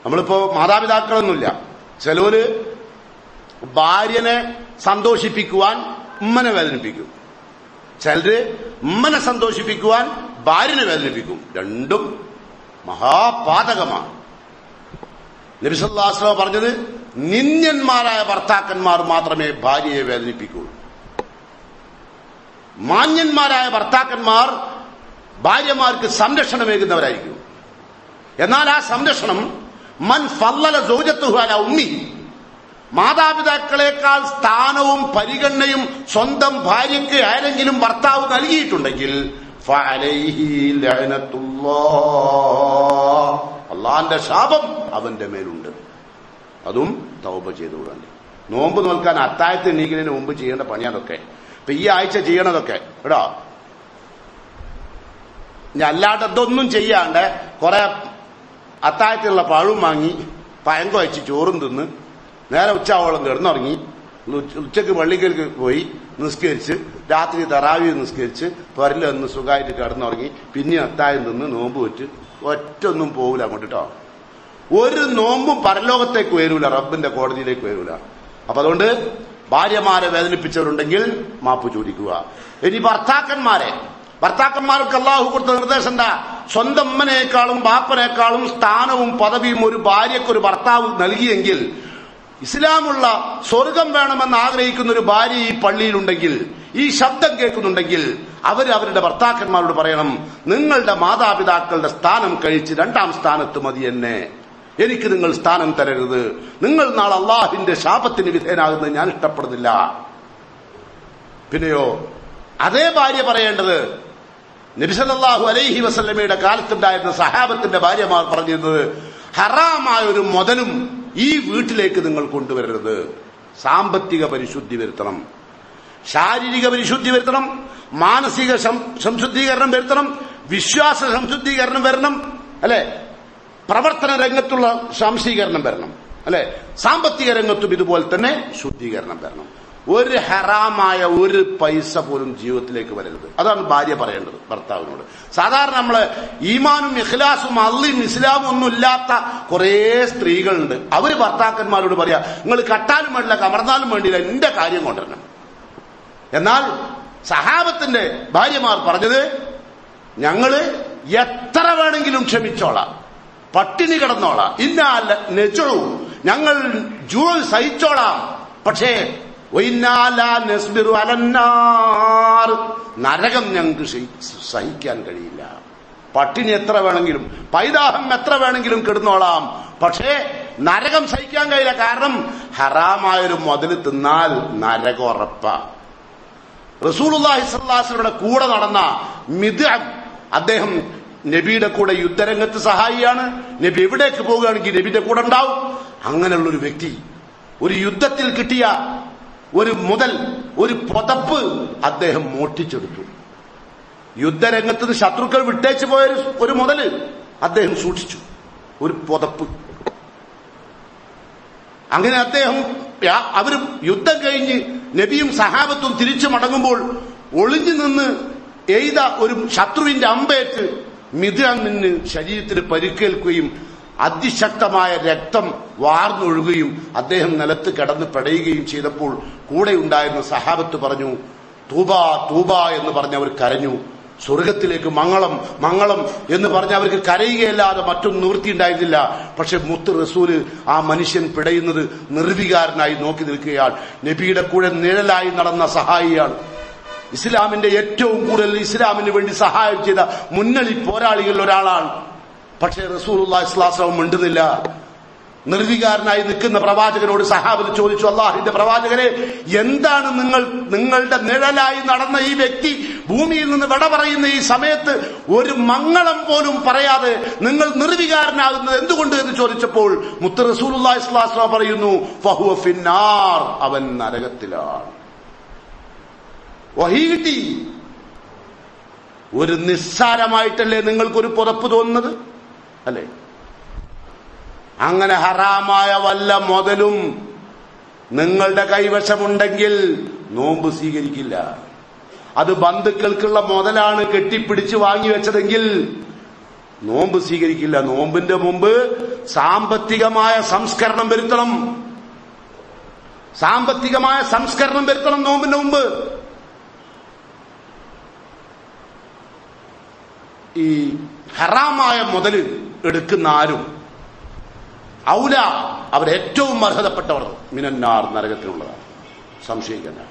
നമ്മളിപ്പോ മാതാപിതാക്കളൊന്നുമില്ല, ചിലര് ഭാര്യനെ സന്തോഷിപ്പിക്കുവാൻ ഉമ്മനെ വേദനിപ്പിക്കും, ചിലര് ഉമ്മനെ സന്തോഷിപ്പിക്കുവാൻ ഭാര്യനെ വേദനിപ്പിക്കും. രണ്ടും മഹാപാതകമാണ്. നബി സല്ലല്ലാഹു അലൈഹി വസല്ലം പറഞ്ഞത്, നിന്ദ്യന്മാരായ ഭർത്താക്കന്മാർ മാത്രമേ ഭാര്യയെ വേദനിപ്പിക്കുള്ളൂ. മാന്യന്മാരായ ഭർത്താക്കന്മാർ ഭാര്യമാർക്ക് സംരക്ഷണമേകുന്നവരായിരിക്കും. എന്നാൽ ആ സംരക്ഷണം മൻ ഫല്ലല സൗജത്തുഹു അലാ ഉമ്മി, മാതാപിതാക്കളെക്കാൾ സ്ഥാനവും പരിഗണനയും സ്വന്തം ഭാര്യയ്ക്ക് ആരെങ്കിലും ഭർത്താവ് നൽകിയിട്ടുണ്ടെങ്കിൽ ഫഅലൈഹി ലഅനത്തുല്ലാഹ്, അള്ളാന്റെ ശാപം അവന്റെ മേലുണ്ട്. അതും തൗബ ചെയ്തുകൂടാണ്ട്. നോമ്പ് നോൽക്കാൻ അത്താഴത്ത് എണീക്കുന്നതിന് മുമ്പ് ചെയ്യേണ്ട പണിയാതൊക്കെ. ഇപ്പൊ ഈ ആഴ്ച ചെയ്യണതൊക്കെ കേട്ടോ. ഇനി അല്ലാണ്ട് അതൊന്നും ചെയ്യാണ്ട് കുറെ അത്താഴത്തിലുള്ള പഴവും വാങ്ങി പഴം കുഴച്ച് ചോറും തിന്ന് നേരെ ഉച്ചയാവോളം കിടന്നുറങ്ങി, ഉച്ചക്ക് പള്ളിക്കലേക്ക് പോയി നിസ്കരിച്ച് രാത്രി തറാവി നിസ്കരിച്ച് പൊരല് വന്ന് സുഖമായിട്ട് കിടന്നുറങ്ങി പിന്നെ അത്താഴം തിന്ന് നോമ്പ് വെച്ച് ഒറ്റൊന്നും പോകില്ല അങ്ങോട്ട് കേട്ടോ. ഒരു നോമ്പും പരലോകത്തേക്ക് വരൂല, റബ്ബിന്റെ കോടതിയിലേക്ക് വരൂല. അപ്പൊ അതുകൊണ്ട് ഭാര്യമാരെ വേദനിപ്പിച്ചവരുണ്ടെങ്കിൽ മാപ്പ് ചോദിക്കുക. ഇനി ഭർത്താക്കന്മാർക്ക് അള്ളാഹു കൊടുത്ത നിർദ്ദേശം എന്താ? സ്വന്തം അമ്മനേക്കാളും ബാപ്പനേക്കാളും സ്ഥാനവും പദവിയും ഒരു ഭാര്യയ്ക്കൊരു ഭർത്താവ് നൽകിയെങ്കിൽ, ഇസ്ലാമുള്ള സ്വർഗം വേണമെന്ന് ആഗ്രഹിക്കുന്ന ഒരു ഭാര്യ ഈ പള്ളിയിലുണ്ടെങ്കിൽ, ഈ ശബ്ദം കേൾക്കുന്നുണ്ടെങ്കിൽ, അവരുടെ ഭർത്താക്കന്മാരോട് പറയണം, നിങ്ങളുടെ മാതാപിതാക്കളുടെ സ്ഥാനം കഴിച്ച് 2ാം സ്ഥാനത്ത് മതി എന്നെ, എനിക്ക് നിങ്ങൾ സ്ഥാനം തരരുത്. നിങ്ങൾ നാളെ അള്ളാഹുവിന്റെ ശാപത്തിന് വിധേയനാകുന്നത് ഞാൻ ഇഷ്ടപ്പെടുന്നില്ല. പിന്നെയോ അതേ ഭാര്യ പറയേണ്ടത്, നബി സല്ലല്ലാഹു അലൈഹി വസല്ലമയുടെ കാലത്തുണ്ടായിരുന്ന സഹാബത്തിന്റെ ഭാര്യമാർ പറഞ്ഞിരുന്നത്, ഹറാമായ ഒരു മുതലും ഈ വീട്ടിലേക്ക് നിങ്ങൾ കൊണ്ടുവരരുത്. സാമ്പത്തിക പരിശുദ്ധി വരുത്തണം, ശാരീരിക പരിശുദ്ധി വരുത്തണം, മാനസിക സംശുദ്ധീകരണം വരുത്തണം, വിശ്വാസ സംശുദ്ധീകരണം വരണം, അല്ലെ, പ്രവർത്തന രംഗത്തുള്ള സംശീകരണം വരണം, അല്ലെ, സാമ്പത്തിക രംഗത്തും ഇതുപോലെ തന്നെ ശുദ്ധീകരണം വരണം. ഒരു ഹറാമായ ഒരു പൈസ പോലും ജീവിതത്തിലേക്ക് വരരുത്. അതാണ് ഭാര്യ പറയേണ്ടത് ഭർത്താവിനോട്. സാധാരണ നമ്മള് ഈമാനും ഇഖ്ലാസും അള്ളയും ഇസ്ലാമും ഒന്നും ഇല്ലാത്ത കുറെ സ്ത്രീകളുണ്ട്. അവര് ഭർത്താക്കന്മാരോട് പറയാ, നിങ്ങൾ കട്ടാലും വേണ്ടില്ല കമർന്നാലും വേണ്ടിയില്ല, എന്റെ കാര്യം കൊണ്ടുവരണം. എന്നാൽ സഹാബത്തിന്റെ ഭാര്യമാർ പറഞ്ഞത്, ഞങ്ങള് എത്ര വേണമെങ്കിലും ക്ഷമിച്ചോളാം, പട്ടിണി കിടന്നോളാം, ഇന്നാല നെച്ചോളൂ, ഞങ്ങൾ ജൂൽ സഹിച്ചോളാം, പക്ഷേ നരകം ഞങ്ങൾക്ക് സഹിക്കാൻ കഴിയില്ല. പട്ടിണി എത്ര വേണമെങ്കിലും, പൈതാഹം എത്ര വേണമെങ്കിലും കിടന്നോളാം, പക്ഷേ നരകം സഹിക്കാൻ കഴിയില്ല. കാരണം ഹറാമായൊരു മുതല് തിന്നാൽ നരകം ഉറപ്പാ. റസൂലുള്ളാഹി സ്വല്ലല്ലാഹു അലൈഹി വസല്ലമയുടെ കൂടെ നടന്ന മിദ്അം, അദ്ദേഹം നബിയുടെ കൂടെ യുദ്ധരംഗത്ത് സഹായിയാണ്. നബി എവിടേക്ക് പോവുകയാണെങ്കിൽ നബിയുടെ കൂടെ ഉണ്ടാവും. അങ്ങനെയുള്ളൊരു വ്യക്തി ഒരു യുദ്ധത്തിൽ കിട്ടിയ ഒരു മുതൽ, ഒരു പുതപ്പ് അദ്ദേഹം മോഷ്ടിച്ചെടുത്തു. യുദ്ധരംഗത്ത് നിന്ന് ശത്രുക്കൾ വിട്ടേച്ചു പോയ ഒരു മുതല് അദ്ദേഹം സൂക്ഷിച്ചു, ഒരു പുതപ്പ്. അങ്ങനെ അദ്ദേഹം അവര് യുദ്ധം കഴിഞ്ഞ് നബിയും സഹാബത്തും തിരിച്ചു മടങ്ങുമ്പോൾ ഒളിഞ്ഞു നിന്ന് എയ്ത ഒരു ശത്രുവിന്റെ അമ്പേറ്റ് മിദ്യാമിന് ശരീരത്തിന് പരിക്കേൽക്കുകയും അതിശക്തമായ രക്തം വാർന്നൊഴുകുകയും അദ്ദേഹം നിലത്ത് കിടന്ന് പെടയുകയും ചെയ്തപ്പോൾ കൂടെ ഉണ്ടായിരുന്ന സഹാബത്ത് പറഞ്ഞു, തൂബ തൂബ എന്ന് പറഞ്ഞ് അവർ കരഞ്ഞു. സ്വർഗത്തിലേക്ക് മംഗളം മംഗളം എന്ന് പറഞ്ഞ് അവർക്ക് കരയുകയല്ലാതെ മറ്റൊന്നും നിവൃത്തിയുണ്ടായിരുന്നില്ല. പക്ഷെ മുത്ത് റസൂല് ആ മനുഷ്യൻ പിടയുന്നത് നിർവികാരനായി നോക്കി നിൽക്കുകയാണ്. നബിയുടെ കൂടെ നിഴലായി നടന്ന സഹായിയാണ്. ഇസ്ലാമിന്റെ ഏറ്റവും കൂടുതൽ ഇസ്ലാമിന് വേണ്ടി സഹായം ചെയ്ത മുന്നണി പോരാളികളിൽ ഒരാളാണ്. പക്ഷേ റസൂലുള്ളാഹി സ്വല്ലല്ലാഹു അലൈഹി വസല്ലം മിണ്ടുന്നില്ല. നിർവികാരനായി നിൽക്കുന്ന പ്രവാചകനോട് സഹാബത്ത് ചോദിച്ചു, അല്ലാഹുവിന്റെ പ്രവാചകരെ, എന്താണ് നിങ്ങളുടെ നിഴലായി നടന്ന ഈ വ്യക്തി ഭൂമിയിൽ നിന്ന് വിട പറയുന്ന ഈ സമയത്ത് ഒരു മംഗളം പോലും പറയാതെ നിങ്ങൾ നിർവികാരനാകുന്നത് എന്തുകൊണ്ട് എന്ന് ചോദിച്ചപ്പോൾ മുത്ത് റസൂലുള്ളാഹി സ്വല്ലല്ലാഹു അലൈഹി വസല്ലം പറയുന്നു, ഫഹുവ ഫിന്നാർ, അവൻ നരകത്തിലാണ്. വഹീ കിട്ടി. ഒരു നിസ്സാരമായിട്ടല്ലേ നിങ്ങൾക്കൊരു പുതപ്പ് തോന്നുന്നത്, അല്ലേ? അങ്ങനെ ഹറാമായ വല്ല മുതലും നിങ്ങളുടെ കൈവശമുണ്ടെങ്കിൽ നോമ്പ് സ്വീകരിക്കില്ല. അത് ബന്ധുക്കൾക്കുള്ള മുതലാണ് കെട്ടിപ്പിടിച്ച് വാങ്ങിവെച്ചതെങ്കിൽ നോമ്പ് സ്വീകരിക്കില്ല. നോമ്പിന്റെ മുമ്പ് സാമ്പത്തികമായ സംസ്കരണം വരുത്തണം. സാമ്പത്തികമായ സംസ്കരണം വരുത്തണം നോമ്പിന്റെ മുമ്പ്. ഈ ഹറാമായ മുതല് എടുക്കുന്ന ആരും ഔല, അവരേറ്റവും അർഹതപ്പെട്ടവർ മിനന്നാർ, നരകത്തിനുള്ളതാണ്, സംശയിക്കണ്ട.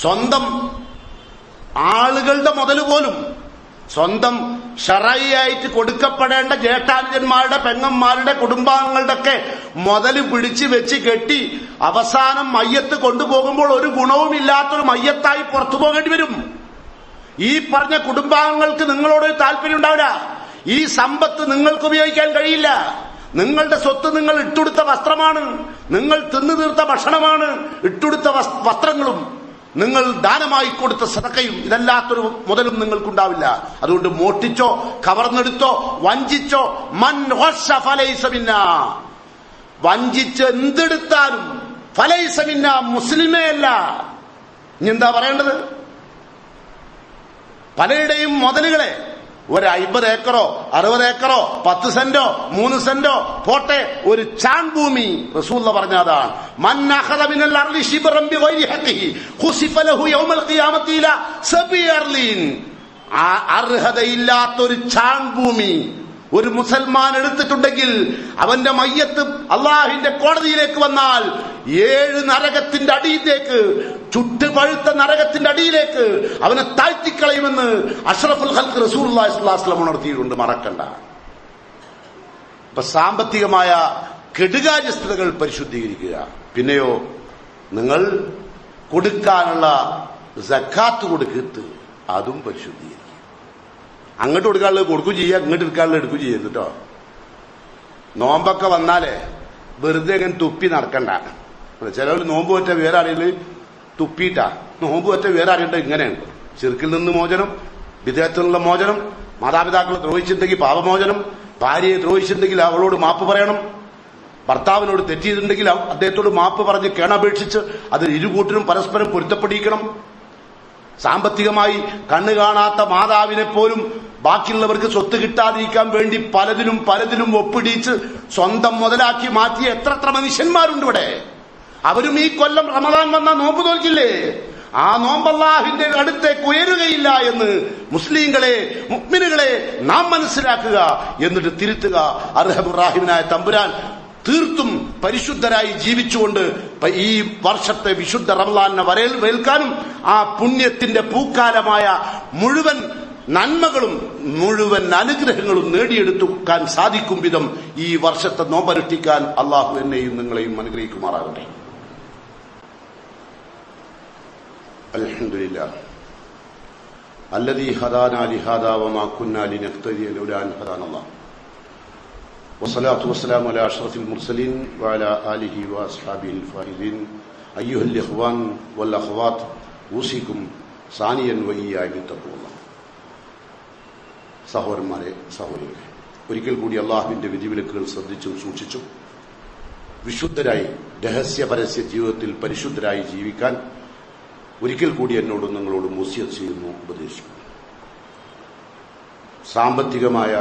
സ്വന്തം ആളുകളുടെ മുതൽ പോലും സ്വന്തം ശറഈയായിട്ട് കൊടുക്കപ്പെടേണ്ട ജ്യേഷ്ഠാനുജന്മാരുടെ, പെങ്ങന്മാരുടെ, കുടുംബാംഗങ്ങളുടെ ഒക്കെ മുതല് പിടിച്ചു വെച്ച് കെട്ടി അവസാനം മയ്യത്ത് കൊണ്ടുപോകുമ്പോൾ ഒരു ഗുണവുമില്ലാത്തൊരു മയ്യത്തായി പുറത്തു പോകേണ്ടി വരും. ഈ പറഞ്ഞ കുടുംബാംഗങ്ങൾക്ക് നിങ്ങളോട് താല്പര്യം ഉണ്ടാവില്ല. ഈ സമ്പത്ത് നിങ്ങൾക്ക് ഉപയോഗിക്കാൻ കഴിയില്ല. നിങ്ങളുടെ സ്വത്ത് നിങ്ങൾ ഇട്ടുകൊടുത്ത വസ്ത്രമാണ്, നിങ്ങൾ തിന്നു തീർത്ത ഭക്ഷണമാണ്, ഇട്ടുകൊടുത്ത വസ്ത്രങ്ങളും നിങ്ങൾ ദാനമായി കൊടുത്ത സദഖയും, ഇതല്ലാത്തൊരു മുതലും നിങ്ങൾക്കുണ്ടാവില്ല. അതുകൊണ്ട് മോഷ്ടിച്ചോ, കവർന്നെടുത്തോ, വഞ്ചിച്ചോ, മൻ ഗശ ഫലൈസ മിന്നാ, വഞ്ചിച്ച് എന്തെടുത്താലും ഫലൈസ മിന്നാ, മുസ്ലിമേ അല്ല. ഇനി എന്താ പറയേണ്ടത്? പലരുടെയും മുതലുകളെ ഒരു 50 ഏക്കറോ 60 ഏക്കറോ 10 സെന്റോ 3 സെന്റോ പോട്ടെ, ഒരു ചാൺ ഭൂമി റസൂലുള്ള പറഞ്ഞതാണ്, മൻ അഖദ മിനൽ അർളി ശിബ്റൻ ബിഗൈരി ഹഖിഹി ഖുസിഫ ലഹു യൗമൽ ഖിയാമത്തി ഇലാ സബി അർളീൻ. അർഹതയില്ലാത്തൊരു ചാൺ ഭൂമി ഒരു മുസൽമാൻ എടുത്തിട്ടുണ്ടെങ്കിൽ അവന്റെ മയ്യത്ത് അള്ളാഹിന്റെ കോടതിയിലേക്ക് വന്നാൽ 7 നരകത്തിന്റെ അടിയിലേക്ക്, ചുട്ടുപഴുത്ത നരകത്തിന്റെ അടിയിലേക്ക് അവനെ താഴ്ത്തിക്കളയുമെന്ന് അഷ്റഫുൽ ഖൽഖ് റസൂലുള്ളാഹി സ്വല്ലല്ലാഹു അലൈഹി വസല്ലം ഉണർത്തിയിട്ടുണ്ട്. മറക്കണ്ട. ഇപ്പൊ സാമ്പത്തികമായ കെടുകാര്യസ്ഥതകൾ പരിശുദ്ധീകരിക്കുക. പിന്നെയോ നിങ്ങൾ കൊടുക്കാനുള്ള സക്കാത്ത് കൊടുക്കത്ത്, അതും പരിശുദ്ധീകരിക്കുക. അങ്ങോട്ട് കൊടുക്കാനുള്ളത് കൊടുക്കും ചെയ്യുക, ഇങ്ങോട്ട് എടുക്കാനുള്ളത് എടുക്കും ചെയ്യരുത് കേട്ടോ. നോമ്പൊക്കെ വന്നാലേ വെറുതെ അങ്ങനെ തുപ്പി നടക്കണ്ട. ചിലവർ നോമ്പ് പറ്റ വേറെ ആരെങ്കിലും തുപ്പിയിട്ടാ നോമ്പ് പറ്റ വേറെ അറിയണ്ട. ഇങ്ങനെയാണ് ശിർക്കിൽ നിന്ന് മോചനം, വിദേഹത്തിൽ നിന്നുള്ള മോചനം, മാതാപിതാക്കളെ ദ്രോഹിച്ചിട്ടുണ്ടെങ്കിൽ പാപമോചനം, ഭാര്യയെ ദ്രോഹിച്ചിട്ടുണ്ടെങ്കിൽ അവളോട് മാപ്പ് പറയണം, ഭർത്താവിനോട് തെറ്റിയിട്ടുണ്ടെങ്കിൽ അദ്ദേഹത്തോട് മാപ്പ് പറഞ്ഞ് കേണപേക്ഷിച്ച് അത് ഇരുകൂട്ടരും പരസ്പരം പൊരുത്തപ്പെടിക്കണം. സാമ്പത്തികമായി കണ്ണു കാണാത്ത മാതാവിനെ പോലും ബാക്കിയുള്ളവർക്ക് സ്വത്ത് കിട്ടാതിരിക്കാൻ വേണ്ടി പലതിലും ഒപ്പിടിച്ച് സ്വന്തം മുതലാക്കി മാറ്റിയ എത്ര മനുഷ്യന്മാരുണ്ട് ഇവിടെ. അവരും ഈ കൊല്ലം റമദാൻ വന്ന നോമ്പ് നോക്കില്ലേ? ആ നോമ്പ് അല്ലാഹുവിന്റെ അടുത്തേക്ക് ഉയരുകയില്ല എന്ന് മുസ്ലിങ്ങളെ, മുഅ്മിനുകളെ നാം മനസ്സിലാക്കുക, എന്നിട്ട് തിരുത്തുക. അർഹമുറാഹിമിനായ തമ്പുരാൻ തീർത്തും പരിശുദ്ധരായി ജീവിച്ചുകൊണ്ട് ഈ വർഷത്തെ വിശുദ്ധ റമദാനിനെ വരവേൽക്കാനും ആ പുണ്യത്തിന്റെ പൂക്കാലമായ മുഴുവൻ നന്മകളും മുഴുവൻ അനുഗ്രഹങ്ങളും നേടിയെടുക്കാൻ സാധിക്കും വിധം ഈ വർഷത്തെ നോമ്പനുഷ്ഠിക്കാൻ അള്ളാഹു എന്നെയും നിങ്ങളെയും അനുഗ്രഹിക്കുമാറാകട്ടെ. അൽഹംദുലില്ലാഹ് الذي هدانا لهذا وما كنا لنهتدي لولا أن هدانا الله والصلاة والسلام على أشرف المرسلين وعلى آله وأصحابه الفائزين أيها الإخوان والأخوات أوصيكم ثانيا وإياي بتقوى الله. സഹോദരന്മാരെ, സഹോദരികളെ, ഒരിക്കൽ കൂടി അള്ളാഹുവിന്റെ വിധിവിലക്കുകൾ ശ്രദ്ധിച്ചും സൂക്ഷിച്ചും വിശുദ്ധരായി രഹസ്യ പരസ്യ ജീവിതത്തിൽ പരിശുദ്ധരായി ജീവിക്കാൻ ഒരിക്കൽ കൂടി എന്നോടും നിങ്ങളോടും വസിയത്ത് ചെയ്യുന്നു, ഉപദേശിക്കുന്നു. സാമ്പത്തികമായ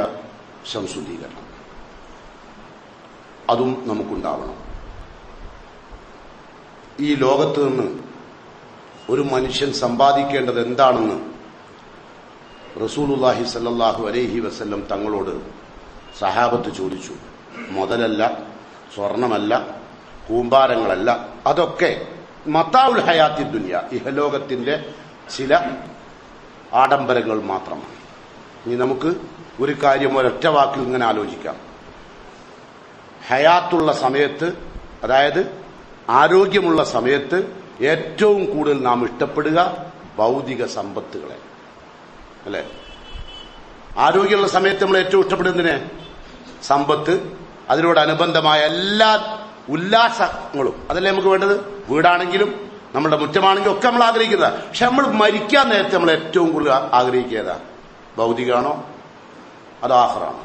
സംശുദ്ധീകരണം അതും നമുക്കുണ്ടാവണം. ഈ ലോകത്ത് നിന്ന് ഒരു മനുഷ്യൻ സമ്പാദിക്കേണ്ടത് എന്താണെന്ന് റസൂലുള്ളാഹി സ്വല്ലല്ലാഹു അലൈഹി വസല്ലം തങ്ങളോട് സഹാബത്ത് ചോദിച്ചു. മുതലല്ല, സ്വർണമല്ല, കൂമ്പാരങ്ങളല്ല, അതൊക്കെ മതാഉൽ ഹയാത്തി ദുനിയ, ഇഹലോകത്തിന്റെ ചില ആഡംബരങ്ങൾ മാത്രമാണ്. ഇനി നമുക്ക് ഒരു കാര്യം ഒരൊറ്റ വാക്കിൽ ഇങ്ങനെ ആലോചിക്കാം. ഹയാത്തുള്ള സമയത്ത്, അതായത് ആരോഗ്യമുള്ള സമയത്ത് ഏറ്റവും കൂടുതൽ നാം ഇഷ്ടപ്പെടുക ഭൗതിക സമ്പത്തുകളെ, അല്ലെ? ആരോഗ്യമുള്ള സമയത്ത് നമ്മൾ ഏറ്റവും ഇഷ്ടപ്പെടുന്നതിനെ സമ്പത്ത്, അതിനോടനുബന്ധമായ എല്ലാ ഉല്ലാസങ്ങളും, അതല്ലേ നമുക്ക് വേണ്ടത്. വീടാണെങ്കിലും നമ്മുടെ മുറ്റമാണെങ്കിലും ഒക്കെ നമ്മൾ ആഗ്രഹിക്കുന്നത്. പക്ഷെ നമ്മൾ മരിക്കാൻ നേരത്തെ നമ്മൾ ഏറ്റവും കൂടുതൽ ആഗ്രഹിക്കുക ഭൗതികമാണോ അതോ ആഖിറാണോ?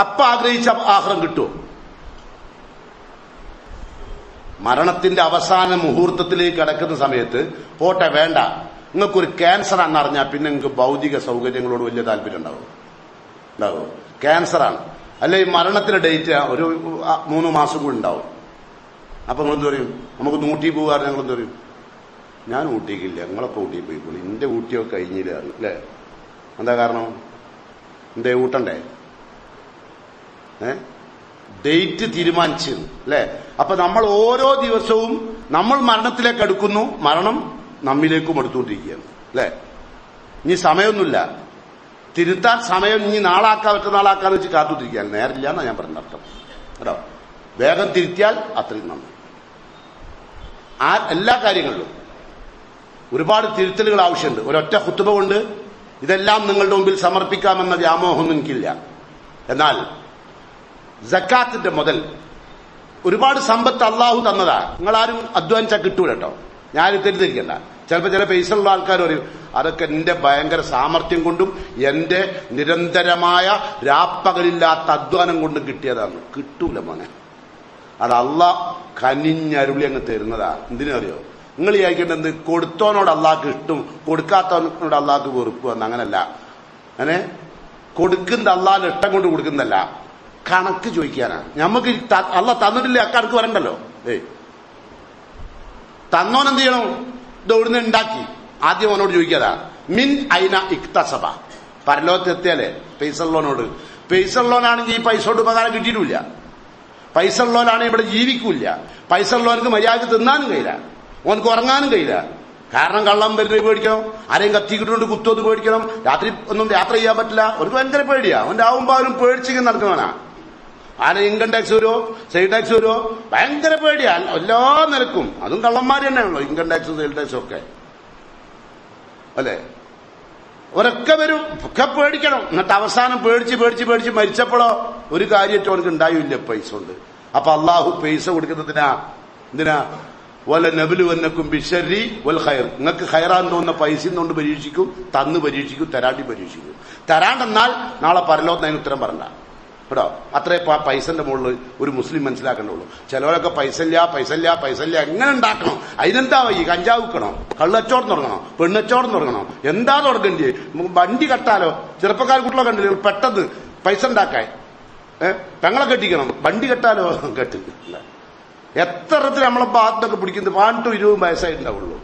അപ്പൊ ആഗ്രഹിച്ച ആഖിറം കിട്ടുമോ? മരണത്തിന്റെ അവസാന മുഹൂർത്തത്തിലേക്ക് കടക്കുന്ന സമയത്ത് പോട്ടെ, വേണ്ട, നിങ്ങൾക്കൊരു ക്യാൻസർ ആണെന്നറിഞ്ഞാൽ പിന്നെ നിങ്ങൾക്ക് ഭൗതിക സൗകര്യങ്ങളോട് വലിയ താല്പര്യം ഉണ്ടാവും. ക്യാൻസറാണ്, അല്ലെ മരണത്തിന്റെ ഡേറ്റ് ഒരു 3 മാസം കൂടി ഉണ്ടാവും. അപ്പൊ നിങ്ങളെന്ത് പറയും? നമുക്ക് ഊട്ടി പോകാറ്. ഞങ്ങളെന്ത് പറയും? ഞാൻ ഊട്ടിക്കില്ല, നിങ്ങളൊക്കെ ഊട്ടി പോയിക്കോളൂ, എന്റെ ഊട്ടിയൊക്കെ കഴിഞ്ഞില്ല, അല്ലേ? എന്താ കാരണം? എന്തേ ഊട്ടണ്ടേ? ഡേറ്റ് തീരുമാനിച്ചു, അല്ലെ? അപ്പൊ നമ്മൾ ഓരോ ദിവസവും നമ്മൾ മരണത്തിലേക്ക് അടുക്കുന്നു, മരണം നമ്മിലേക്കും എടുത്തുകൊണ്ടിരിക്കുകയാണ്, അല്ലെ? ഇനി സമയമൊന്നുമില്ല, തിരുത്താൻ സമയം ഇനി നാളാക്കാൻ മറ്റന്നാളാക്കാന്ന് വെച്ച് കാത്തുത്തിരിക്കാൻ നേരില്ല എന്നാ ഞാൻ പറഞ്ഞ അർത്ഥം, കേട്ടോ. വേഗം തിരുത്തിയാൽ അത്രയും നന്ദി. എല്ലാ കാര്യങ്ങളിലും ഒരുപാട് തിരുത്തലുകൾ ആവശ്യമുണ്ട്. ഒരൊറ്റ ഖുതുബ കൊണ്ട് ഇതെല്ലാം നിങ്ങളുടെ മുമ്പിൽ സമർപ്പിക്കാമെന്ന വ്യാമോഹമൊന്നും എനിക്കില്ല. എന്നാൽ സക്കാത്തിന്റെ മുതൽ ഒരുപാട് സമ്പത്ത് അള്ളാഹു തന്നതാ. നിങ്ങളാരും അധ്വാനിച്ചാൽ കിട്ടൂല, കേട്ടോ. ഞാനും തെറ്റിദ്ധരിക്കണ്ട. ചിലപ്പോൾ ചില പൈസ ഉള്ള ആൾക്കാർ പറയും അതൊക്കെ എന്റെ ഭയങ്കര സാമർഥ്യം കൊണ്ടും എന്റെ നിരന്തരമായ രാപ്പകലില്ലാത്ത അധ്വാനം കൊണ്ടും കിട്ടിയതാണ്. കിട്ടൂല മോനെ, അത് അള്ളാഹ് കനിഞ്ഞരുളി അങ്ങ് തരുന്നതാ. എന്തിനറിയോ? നിങ്ങൾ വിചാരിക്കേണ്ടത് കൊടുത്തോനോട് അള്ളാഹ്ക്ക് ഇഷ്ടം, കൊടുക്കാത്തവനോട് അള്ളാഹ്ക്ക് വെറുപ്പ് വന്ന്. അങ്ങനല്ല. അങ്ങനെ കൊടുക്കുന്ന അള്ളാഹിന് ഇഷ്ടം കൊണ്ട് കൊടുക്കുന്നതല്ല, കണക്ക് ചോദിക്കാനാണ്. നമുക്ക് അള്ളാഹ് തന്നിട്ടില്ലേ, അക്കണക്ക് വരണ്ടല്ലോ. തന്നോനെന്ത് ചെയ്യണം? ഇത് എവിടുന്ന് ഉണ്ടാക്കി ആദ്യം അവനോട് ചോദിക്കാതാ. മിൻ ഐന ഇക്തസബ. പരലോകത്തെത്തിയാലേ പൈസ ഉള്ളവനോട്, പൈസ ഉള്ളവനാണെങ്കിൽ ഈ പൈസ കൊണ്ട് ഉപകാരം കിട്ടിയിട്ടില്ല. പൈസ ഉള്ളവനാണെങ്കിൽ ഇവിടെ ജീവിക്കൂല. പൈസ ഉള്ളവനക്ക് മര്യാദക്ക് തിന്നാനും കഴിയില്ല, ഓനക്ക് ഉറങ്ങാനും കഴിയില്ല. കാരണം കള്ളം വരുന്നത് പേടിക്കണം, ആരെയും കത്തി കിട്ടുകൊണ്ട് കുത്തുവന്ന് പേടിക്കണം, രാത്രി ഒന്നും യാത്ര ചെയ്യാൻ പറ്റില്ല. അവർക്ക് ഭയങ്കര പേടിയാ. അവന്റെ ആവുമ്പോ അവനും പേടിച്ചിങ്ങനെ നടക്കുന്നവനാ. ആരെ ഇൻകം ടാക്സ് വരുമോ, സെയിൽ ടാക്സ് വരുമോ, ഭയങ്കര പേടിയാ എല്ലാ നിലക്കും. അതും കള്ളന്മാർ തന്നെയാണല്ലോ, ഇൻകം ടാക്സും സെയിൽ ടാക്സും ഒക്കെ, അല്ലെ? ഒരൊക്കെ വരും, ഒക്കെ പേടിക്കണം. എന്നിട്ട് അവസാനം പേടിച്ച് പേടിച്ച് പേടിച്ച് മരിച്ചപ്പോഴോ ഒരു കാര്യമായിട്ട് അവർക്ക് ഉണ്ടായില്ല പൈസ കൊണ്ട്. അപ്പൊ അള്ളാഹു പൈസ കൊടുക്കുന്നതിനാ, എന്തിനാ? വല നബിലുവന്നക്കും ബിശരി വൽ ഖൈർ. നിങ്ങൾക്ക് ഖൈറാന്ന് തോന്നുന്ന പൈസയും കൊണ്ട് പരീക്ഷിക്കും, തന്ന് പരീക്ഷിക്കും, തരാണ്ടി പരീക്ഷിക്കും. തരാണ്ടെന്നാൽ നാളെ പരലോകത്ത് അതിന് ഉത്തരം പറഞ്ഞ, കേട്ടോ. അത്രേ പൈസന്റെ മുകളിൽ ഒരു മുസ്ലിം മനസ്സിലാക്കേണ്ടുള്ളൂ. ചിലവരൊക്കെ പൈസ ഇല്ല എങ്ങനെ ഉണ്ടാക്കണം? അതിനെന്താ? ഈ കഞ്ചാവ് വിൽക്കണോ, കള്ളച്ചോടം തുടങ്ങണോ, പെണ്ണച്ചോടം തുടങ്ങണോ, എന്താ തുടങ്ങണ്ടേ? വണ്ടി കെട്ടാലോ? ചെറുപ്പക്കാർ കുട്ടികളെ കണ്ടില്ല പെട്ടെന്ന് പൈസ ഉണ്ടാക്കാൻ. പെങ്ങളെ കെട്ടിക്കണം, വണ്ടി കെട്ടാലോ? കെട്ടി. എത്രത്തിൽ നമ്മളെ ഭാഗത്തൊക്കെ പിടിക്കുന്നത് 18-20 വയസ്സായിട്ടുണ്ടാവുള്ളൂ.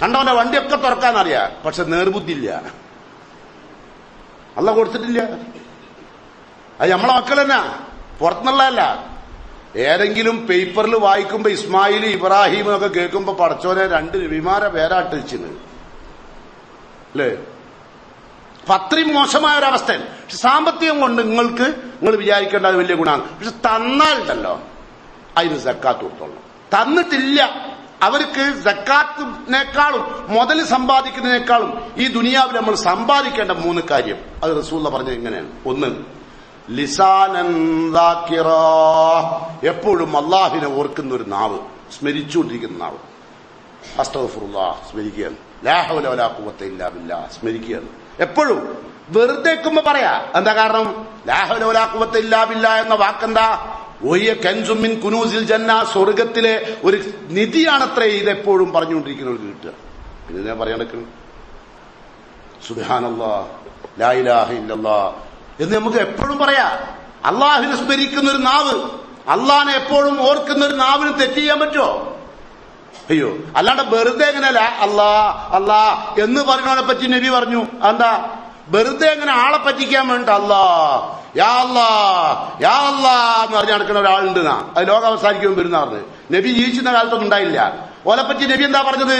കണ്ടവന്റെ വണ്ടിയൊക്കെ തുറക്കാനറിയാം, പക്ഷെ നേർബുദ്ധി ഇല്ല. അള്ളാഹ് കൊടുത്തിട്ടില്ല. അത് നമ്മളെ മക്കൾ തന്നെ, പുറത്തുനിന്നുള്ളതല്ല. ഏതെങ്കിലും പേപ്പറിൽ വായിക്കുമ്പോ ഇസ്മായിൽ ഇബ്രാഹിം ഒക്കെ കേൾക്കുമ്പോ പടച്ചോനെ 2 നബിമാരെ പേരാട്ടിച്ചിന്, അല്ലേ? അത്രയും മോശമായ ഒരവസ്ഥ. പക്ഷെ സാമ്പത്തികം കൊണ്ട് നിങ്ങൾ വിചാരിക്കേണ്ട വലിയ ഗുണമാണ്. പക്ഷെ തന്നാലുണ്ടല്ലോ അതിന് സക്കാത്ത് കൊടുത്തോളണം. തന്നിട്ടില്ല അവർക്ക് സക്കാത്തിനേക്കാളും മുതൽ സമ്പാദിക്കുന്നതിനേക്കാളും ഈ ദുനിയാവിൽ നമ്മൾ സമ്പാദിക്കേണ്ട 3 കാര്യം അത് റസൂലുള്ള പറഞ്ഞത് എങ്ങനെയാണ്? 1, ലിസാനൻ ദാക്കിറാ, എപ്പോഴും അള്ളാഹുവിനെ ഓർക്കുന്ന ഒരു നാവ്, സ്മരിച്ചുകൊണ്ടിരിക്കുന്ന നാവ്. അസ്തഗ്ഫിറുല്ലാഹ് സ്മരിക്കുകയാണ്, ലാ ഹൗല വലാ ഖുവത ഇല്ലാ ബില്ലാഹ് സ്മരിക്കുകയാണ്. എപ്പോഴും വെറുതെ പറയാ. എന്താ കാരണം? ലാ ഹൗല വലാ ഖുവത ഇല്ലാ ബില്ലാഹ് എന്ന വാക്കെന്താ? ഒയ്യ കൻസും മിൻ കുനൂസിൽ ജന്ന, സ്വർഗത്തിലെ ഒരു നിധിയാണത്രേ ഇതെപ്പോഴും പറഞ്ഞുകൊണ്ടിരിക്കുന്നവർക്ക് കിട്ടുക. ഇതിനെ പറയാൻ സുബ്ഹാനല്ലാഹ് ലാ ഇലാഹ ഇല്ലല്ലാഹ് എന്ന് നമുക്ക് എപ്പോഴും പറയാ. അള്ളാഹുവിനെ സ്മരിക്കുന്ന ഒരു നാവ്, അള്ളാഹിനെ എപ്പോഴും ഓർക്കുന്ന ഒരു നാവിന് തെറ്റ് ചെയ്യാൻ പറ്റുമോ? അയ്യോ, അല്ലാണ്ട് വെറുതെ എങ്ങനെ അല്ലാ അല്ലാ എന്ന് പറയുന്നവനെ പറ്റി നബി പറഞ്ഞു. എന്താ? വെറുതെ എങ്ങനെ ആളെ പറ്റിക്കാൻ വേണ്ട അല്ലാ യാ അല്ലാ യാ അല്ലാ എന്ന് പറഞ്ഞ് നടക്കുന്ന ഒരാളുണ്ടെന്നാ അത് ലോകം അവസാനിക്കുമ്പോൾ വരുന്ന പറഞ്ഞത്. നബി ജീവിച്ചിരുന്ന കാലത്തൊന്നും ഉണ്ടായില്ല. ഓലെ പറ്റി നബി എന്താ പറഞ്ഞത്?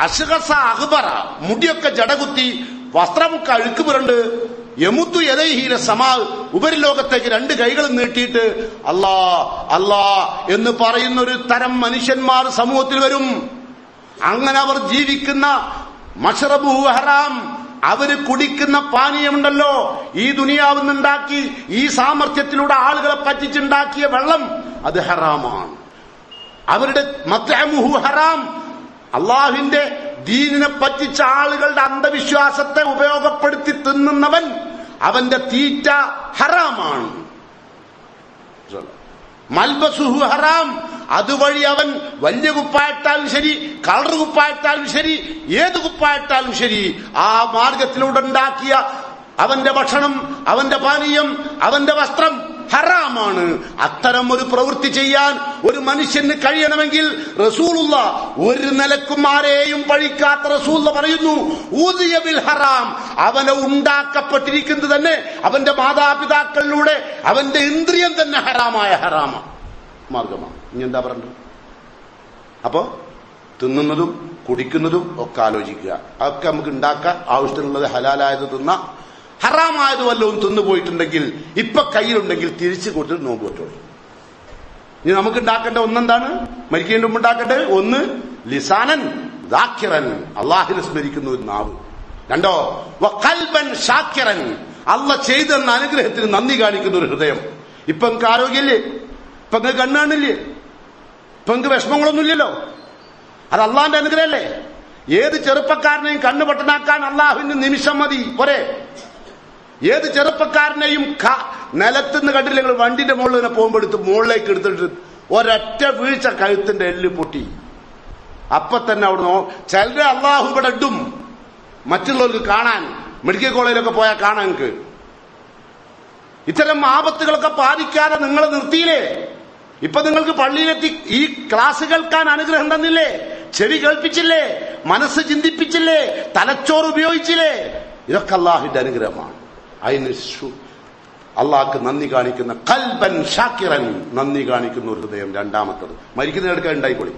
അശ്ഗസ അഖ്ബറ, മുടിയൊക്കെ ജടകുത്തി, വസ്ത്രമൊക്കെ അഴുക്ക് പുരണ്ട്, യമുത്തു യദൈഹില സമാ, ഉപരിലോകത്തേക്ക് 2 കൈകളും നീട്ടിയിട്ട് അല്ലാ അല്ലാ എന്ന് പറയുന്ന ഒരു തരം മനുഷ്യന്മാർ സമൂഹത്തിൽ വരും. അങ്ങനെ അവർ ജീവിക്കുന്ന മശ്റബുഹു ഹറാം, അവര് കുടിക്കുന്ന പാനീയമുണ്ടല്ലോ, ഈ ദുനിയാവിൽ നിന്നുണ്ടാക്കി ഈ സാമർത്ഥ്യത്തിലൂടെ ആളുകളെ പറ്റിച്ചുണ്ടാക്കിയ വെള്ളം, അത് ഹറാമാണ്. അവരുടെ മത്അമുഹു ഹറാം, അള്ളാഹുവിന്റെ ദീനിനെ പറ്റിച്ച ആളുകളുടെ അന്ധവിശ്വാസത്തെ ഉപയോഗപ്പെടുത്തി തിന്നുന്നവൻ, അവന്റെ തീറ്റ ഹറാമാണ്. മൽബസുഹു ഹറാം, അതുവഴി അവൻ വലിയ കുപ്പായിട്ടാലും ശരി, കളർ കുപ്പായിട്ടാലും ശരി, ഏത് കുപ്പായിട്ടാലും ശരി, ആ മാർഗത്തിലൂടെ ഉണ്ടാക്കിയ അവന്റെ ഭക്ഷണം, അവന്റെ പാനീയം, അവന്റെ വസ്ത്രം ഹറാമാണ്. അത്തരം ഒരു പ്രവൃത്തി ചെയ്യാൻ ഒരു മനുഷ്യന് കഴിയണമെങ്കിൽ റസൂലുള്ള ഒരു നിലക്കും ആരെയും പഴിക്കാത്ത റസൂലുള്ള പറയുന്നു, ഊദിയ ബിൽ ഹറാം, അവനെ ഉണ്ടാക്കപ്പെട്ടിരിക്കുന്നത് തന്നെ അവന്റെ മാതാപിതാക്കളിലൂടെ, അവന്റെ ഇന്ദ്രിയം തന്നെ ഹറാമായ മാർഗമാണ്. ഇനി എന്താ പറഞ്ഞത്? അപ്പോ തിന്നുന്നതും കുടിക്കുന്നതും ഒക്കെ ആലോചിക്കുക. അതൊക്കെ നമുക്ക് ഉണ്ടാക്കാൻ ആവശ്യത്തിനുള്ളത് ഹലാലായത് തിന്ന, ഹറാമായത് വല്ലതും തിന്നുപോയിട്ടുണ്ടെങ്കിൽ ഇപ്പൊ കയ്യിലുണ്ടെങ്കിൽ തിരിച്ചു കൊടുത്തിട്ട് നോമ്പ് പറ്റുള്ളൂ. ഇനി നമുക്ക് ഉണ്ടാക്കേണ്ട ഒന്നെന്താണ്? മരിക്കേണ്ട മുമ്പ് ഉണ്ടാക്കേണ്ടത് 1 ലിസാനൻ ദാക്കിറൻ, അള്ളാഹിനെ സ്മരിക്കുന്ന ഒരു നാവ്. 2 വഖൽബൻ ഷാക്കിറൻ, അള്ളാഹ് ചെയ്തെന്ന അനുഗ്രഹത്തിന് നന്ദി കാണിക്കുന്ന ഒരു ഹൃദയം. ഇപ്പൊ നിങ്ങൾക്ക് ആരോഗ്യമില്ലേ? ഇപ്പൊ നിങ്ങൾക്ക് കണ്ണാണില്ലേ? ഇപ്പൊ നിങ്ങൾക്ക് വിഷമങ്ങളൊന്നുമില്ലല്ലോ. അത് അള്ളാഹിന്റെ അനുഗ്രഹമല്ലേ? ഏത് ചെറുപ്പക്കാരനെയും കണ്ണ് പൊട്ടനാക്കാൻ അള്ളാഹുവിന് നിമിഷം മതി പോരെ. ഏത് ചെറുപ്പക്കാരനെയും നിലത്തുനിന്ന് കണ്ടില്ല, നിങ്ങൾ വണ്ടിന്റെ മുകളിൽ തന്നെ പോകുമ്പോൾ എടുത്ത് മുകളിലേക്ക് എടുത്തിട്ട് ഒരൊറ്റ വീഴ്ച കഴുത്തിന്റെ എല്ല് പൊട്ടി. അപ്പൊ തന്നെ അവിടെ ചിലര് അള്ളാഹു ഇവിടെ ഇടും മറ്റുള്ളവർക്ക് കാണാൻ. മെഡിക്കൽ കോളേജിലൊക്കെ പോയാൽ കാണാൻ. നിങ്ങൾക്ക് ഇത്തരം ആപത്തുകളൊക്കെ ബാധിക്കാതെ നിങ്ങളെ നിർത്തിയില്ലേ? ഇപ്പൊ നിങ്ങൾക്ക് പള്ളിയിലെത്തി ഈ ക്ലാസ് കേൾക്കാൻ അനുഗ്രഹം തന്നില്ലേ? ചെവി കേൾപ്പിച്ചില്ലേ? മനസ്സ് ചിന്തിപ്പിച്ചില്ലേ? തലച്ചോറ് ഉപയോഗിച്ചില്ലേ? ഇതൊക്കെ അള്ളാഹുവിന്റെ അനുഗ്രഹമാണ്. അതിന് അള്ളാഹ്ക്ക് നന്ദി കാണിക്കുന്ന ഖൽബൻ ഷാക്കിറൻ, നന്ദി കാണിക്കുന്ന ഒരു ഹൃദയം. 2ാമത്തത് മരിക്കുന്നതിനെടുക്കാൻ ഉണ്ടായിക്കൊള്ളി.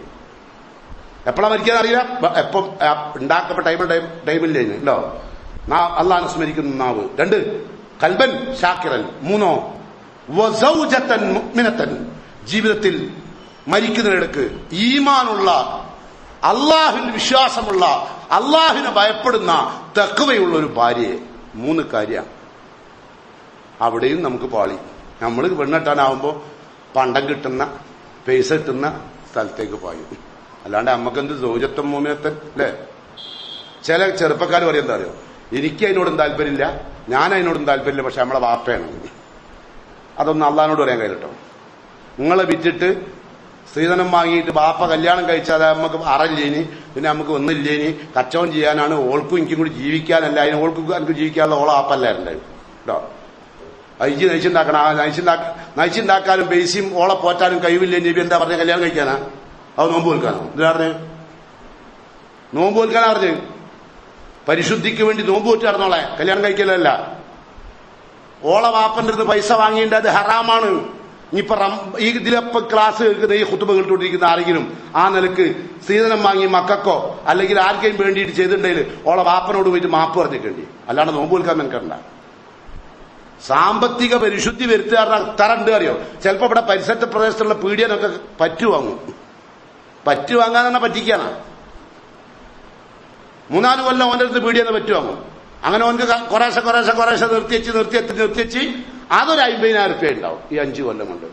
എപ്പോഴാണ് മരിക്കാൻ അറിയില്ല, എപ്പം ഉണ്ടാക്കപ്പെട്ട ടൈമില്ലേ ഉണ്ടോ? അള്ളാഹിനെ സ്മരിക്കുന്ന നാവ്. 2 ഖൽബൻ ഷാക്കിറൻ. 3 വസൗജതൻ മുഅ്മിനതൻ, ജീവിതത്തിൽ മരിക്കുന്നതിനിടക്ക് ഈമാനുള്ള, അള്ളാഹുവിൽ വിശ്വാസമുള്ള, അള്ളാഹുവിനെ ഭയപ്പെടുന്ന തഖ്വയുള്ള ഒരു ഭാര്യയെ. 3 കാര്യമാണ്. അവിടെയും നമുക്ക് പാളി. നമ്മൾ പെണ്ണെട്ടാനാവുമ്പോ പണ്ടം കിട്ടുന്ന, പൈസ കിട്ടുന്ന സ്ഥലത്തേക്ക് പായും. അല്ലാണ്ട് നമ്മക്കെന്ത് സൗജത്വം മൂമിനത്തൻ അല്ലേ? ചില ചെറുപ്പക്കാർ പറയും എന്താ അറിയോ, എനിക്ക് അതിനോടും താല്പര്യമില്ല, ഞാൻ അതിനോടും താല്പര്യമില്ല, പക്ഷെ നമ്മളെ വാപ്പയാണ്. അതൊന്നും അള്ളാഹിനോട് പറയാൻ കഴിയട്ടോ. നിങ്ങളെ വിറ്റിട്ട് സ്ത്രീധനം വാങ്ങിയിട്ട് ബാപ്പ കല്യാണം കഴിച്ചാൽ നമുക്ക് അറയില്ലേനി, പിന്നെ നമുക്ക് ഒന്നില്ലേനി, കച്ചവടം ചെയ്യാനാണ്, ഓൾക്കും എനിക്കും കൂടി ജീവിക്കാനല്ല, അതിന് ഓൾക്കും എനിക്ക് ജീവിക്കാനുള്ള ഓളെ ആപ്പല്ലായിരുണ്ടായിരുന്നു കേട്ടോ. അയച്ച് നയിച്ചുണ്ടാക്കണം. ആ നയിച്ചുണ്ടാക്കാനും പൈസയും ഓളെ പോറ്റാനും കഴിവില്ലേ നബി എന്താ പറഞ്ഞ? കല്യാണം കഴിക്കാനാ? അത് നോമ്പ് വെൽക്കാനോ? എന്തിനാ പറഞ്ഞേ? നോമ്പ് വെൽക്കാനാ പറഞ്ഞ്? പരിശുദ്ധിക്ക് വേണ്ടി നോമ്പ് വെച്ച് നടന്നോളെ, കല്യാണം കഴിക്കലല്ല. ഓളെ വാപ്പന്റെ അടുത്ത് പൈസ വാങ്ങിയിട്ട് അത് ഹറാമാണ്. ഇനിയിപ്പൊ ഇതിലപ്പം ക്ലാസ് കേൾക്കുന്ന, ഈ ഖുതുബ കേട്ടുകൊണ്ടിരിക്കുന്ന ആരെങ്കിലും ആ നിലക്ക് സ്ത്രീധനം വാങ്ങി മക്കൾക്കോ അല്ലെങ്കിൽ ആർക്കെയും വേണ്ടിയിട്ട് ചെയ്തിട്ടുണ്ടെങ്കിൽ ഓളെ വാപ്പനോട് പോയിട്ട് മാപ്പ് പറഞ്ഞിട്ടുണ്ട്. അല്ലാണ്ട് നോമ്പ് വെൽക്കാൻ നിൽക്കണ്ട. സാമ്പത്തിക പരിശുദ്ധി വരുത്തുകാരുടെ അത്ര ഉണ്ട് അറിയോ? ചിലപ്പോ ഇവിടെ പരിസരത്തെ പ്രദേശത്തുള്ള പീഡിയനൊക്കെ പറ്റു വാങ്ങും. പറ്റു വാങ്ങാൻ തന്നെ പറ്റിക്കാണ്. 3-4 കൊല്ലം ഓൻ്റെ അടുത്ത് പീടിയെന്ന് പറ്റു വാങ്ങും. അങ്ങനെ ഓനക്ക് കുറേശ്ശെ നിർത്തിവെച്ച് അതൊരു 50,000 റുപ്യ ഉണ്ടാവും ഈ 5 കൊല്ലം കൊണ്ട്.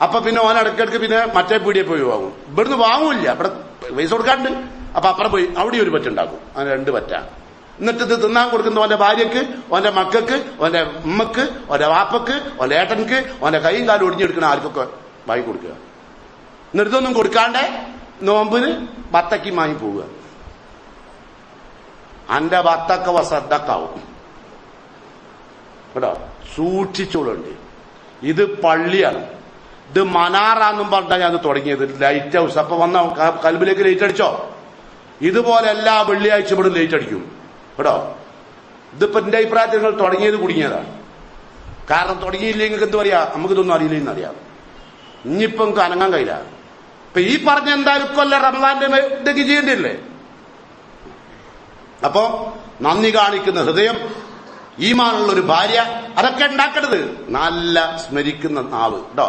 അപ്പൊ പിന്നെ ഓൻ ഇടയ്ക്കിടയ്ക്ക് പിന്നെ മറ്റേ പീടിയെ പോയി വാങ്ങും. ഇവിടുന്ന് വാങ്ങൂല്ല, ഇവിടെ പൈസ കൊടുക്കാണ്ട്. അപ്പൊ അപ്പുറം പോയി അവിടെ ഒരു പറ്റുണ്ടാക്കും. അങ്ങനെ 2 പറ്റാ. എന്നിട്ട് ഇത് തിന്നാൻ കൊടുക്കുന്ന ഓന്റെ ഭാര്യക്ക്, ഓന്റെ മക്കൾക്ക്, ഓന്റെ ഉമ്മക്ക്, ഓന്റെ വാപ്പക്ക്, ഓന്റെ ഏട്ടൻക്ക്, ഓന്റെ കൈയും കാലും ഒടിഞ്ഞെടുക്കുന്ന ആർക്കൊക്കെ വാങ്ങി കൊടുക്കുക. എന്നിട്ടൊന്നും കൊടുക്കാണ്ട് നോമ്പിന് ബത്തക്കി വാങ്ങി പോവുക. അന്റെ ബത്തക്ക വസദ്ദക്കാവും കേട്ടോ. സൂക്ഷിച്ചോളുണ്ട്. ഇത് പള്ളിയാണ്, ഇത് മനാറാന്നും പറഞ്ഞാൽ ഞാൻ തുടങ്ങിയത്, ലൈറ്റ് ഹൗസ്. അപ്പൊ വന്ന കൽബിലേക്ക് ലൈറ്റ് അടിച്ചോ? ഇതുപോലെ എല്ലാ വെള്ളിയാഴ്ച ഇവിടെ ലൈറ്റ് അടിക്കും കേട്ടോ. ഇതിപ്പോ എന്റെ അഭിപ്രായത്തിൽ നിങ്ങൾ തുടങ്ങിയത് കുടുങ്ങിയതാണ്. കാരണം തുടങ്ങിയില്ലെങ്കിൽ എന്ത് പറയാ, നമുക്കിതൊന്നും അറിയില്ലെന്ന് അറിയാം. ഇനിയിപ്പൊ നമുക്ക് അനങ്ങാൻ കഴിയില്ല. ഇപ്പൊ ഈ പറഞ്ഞ എന്തായാലും കൊല്ലം റമദാന്റെ ഇതൊക്കെ ചെയ്യേണ്ടില്ലേ? അപ്പോ നന്ദി കാണിക്കുന്ന ഹൃദയം, ഈമാനുള്ളൊരു ഭാര്യ, അതൊക്കെ ഉണ്ടാക്കരുത്. നല്ല സ്മരിക്കുന്ന നാവ് കേട്ടോ.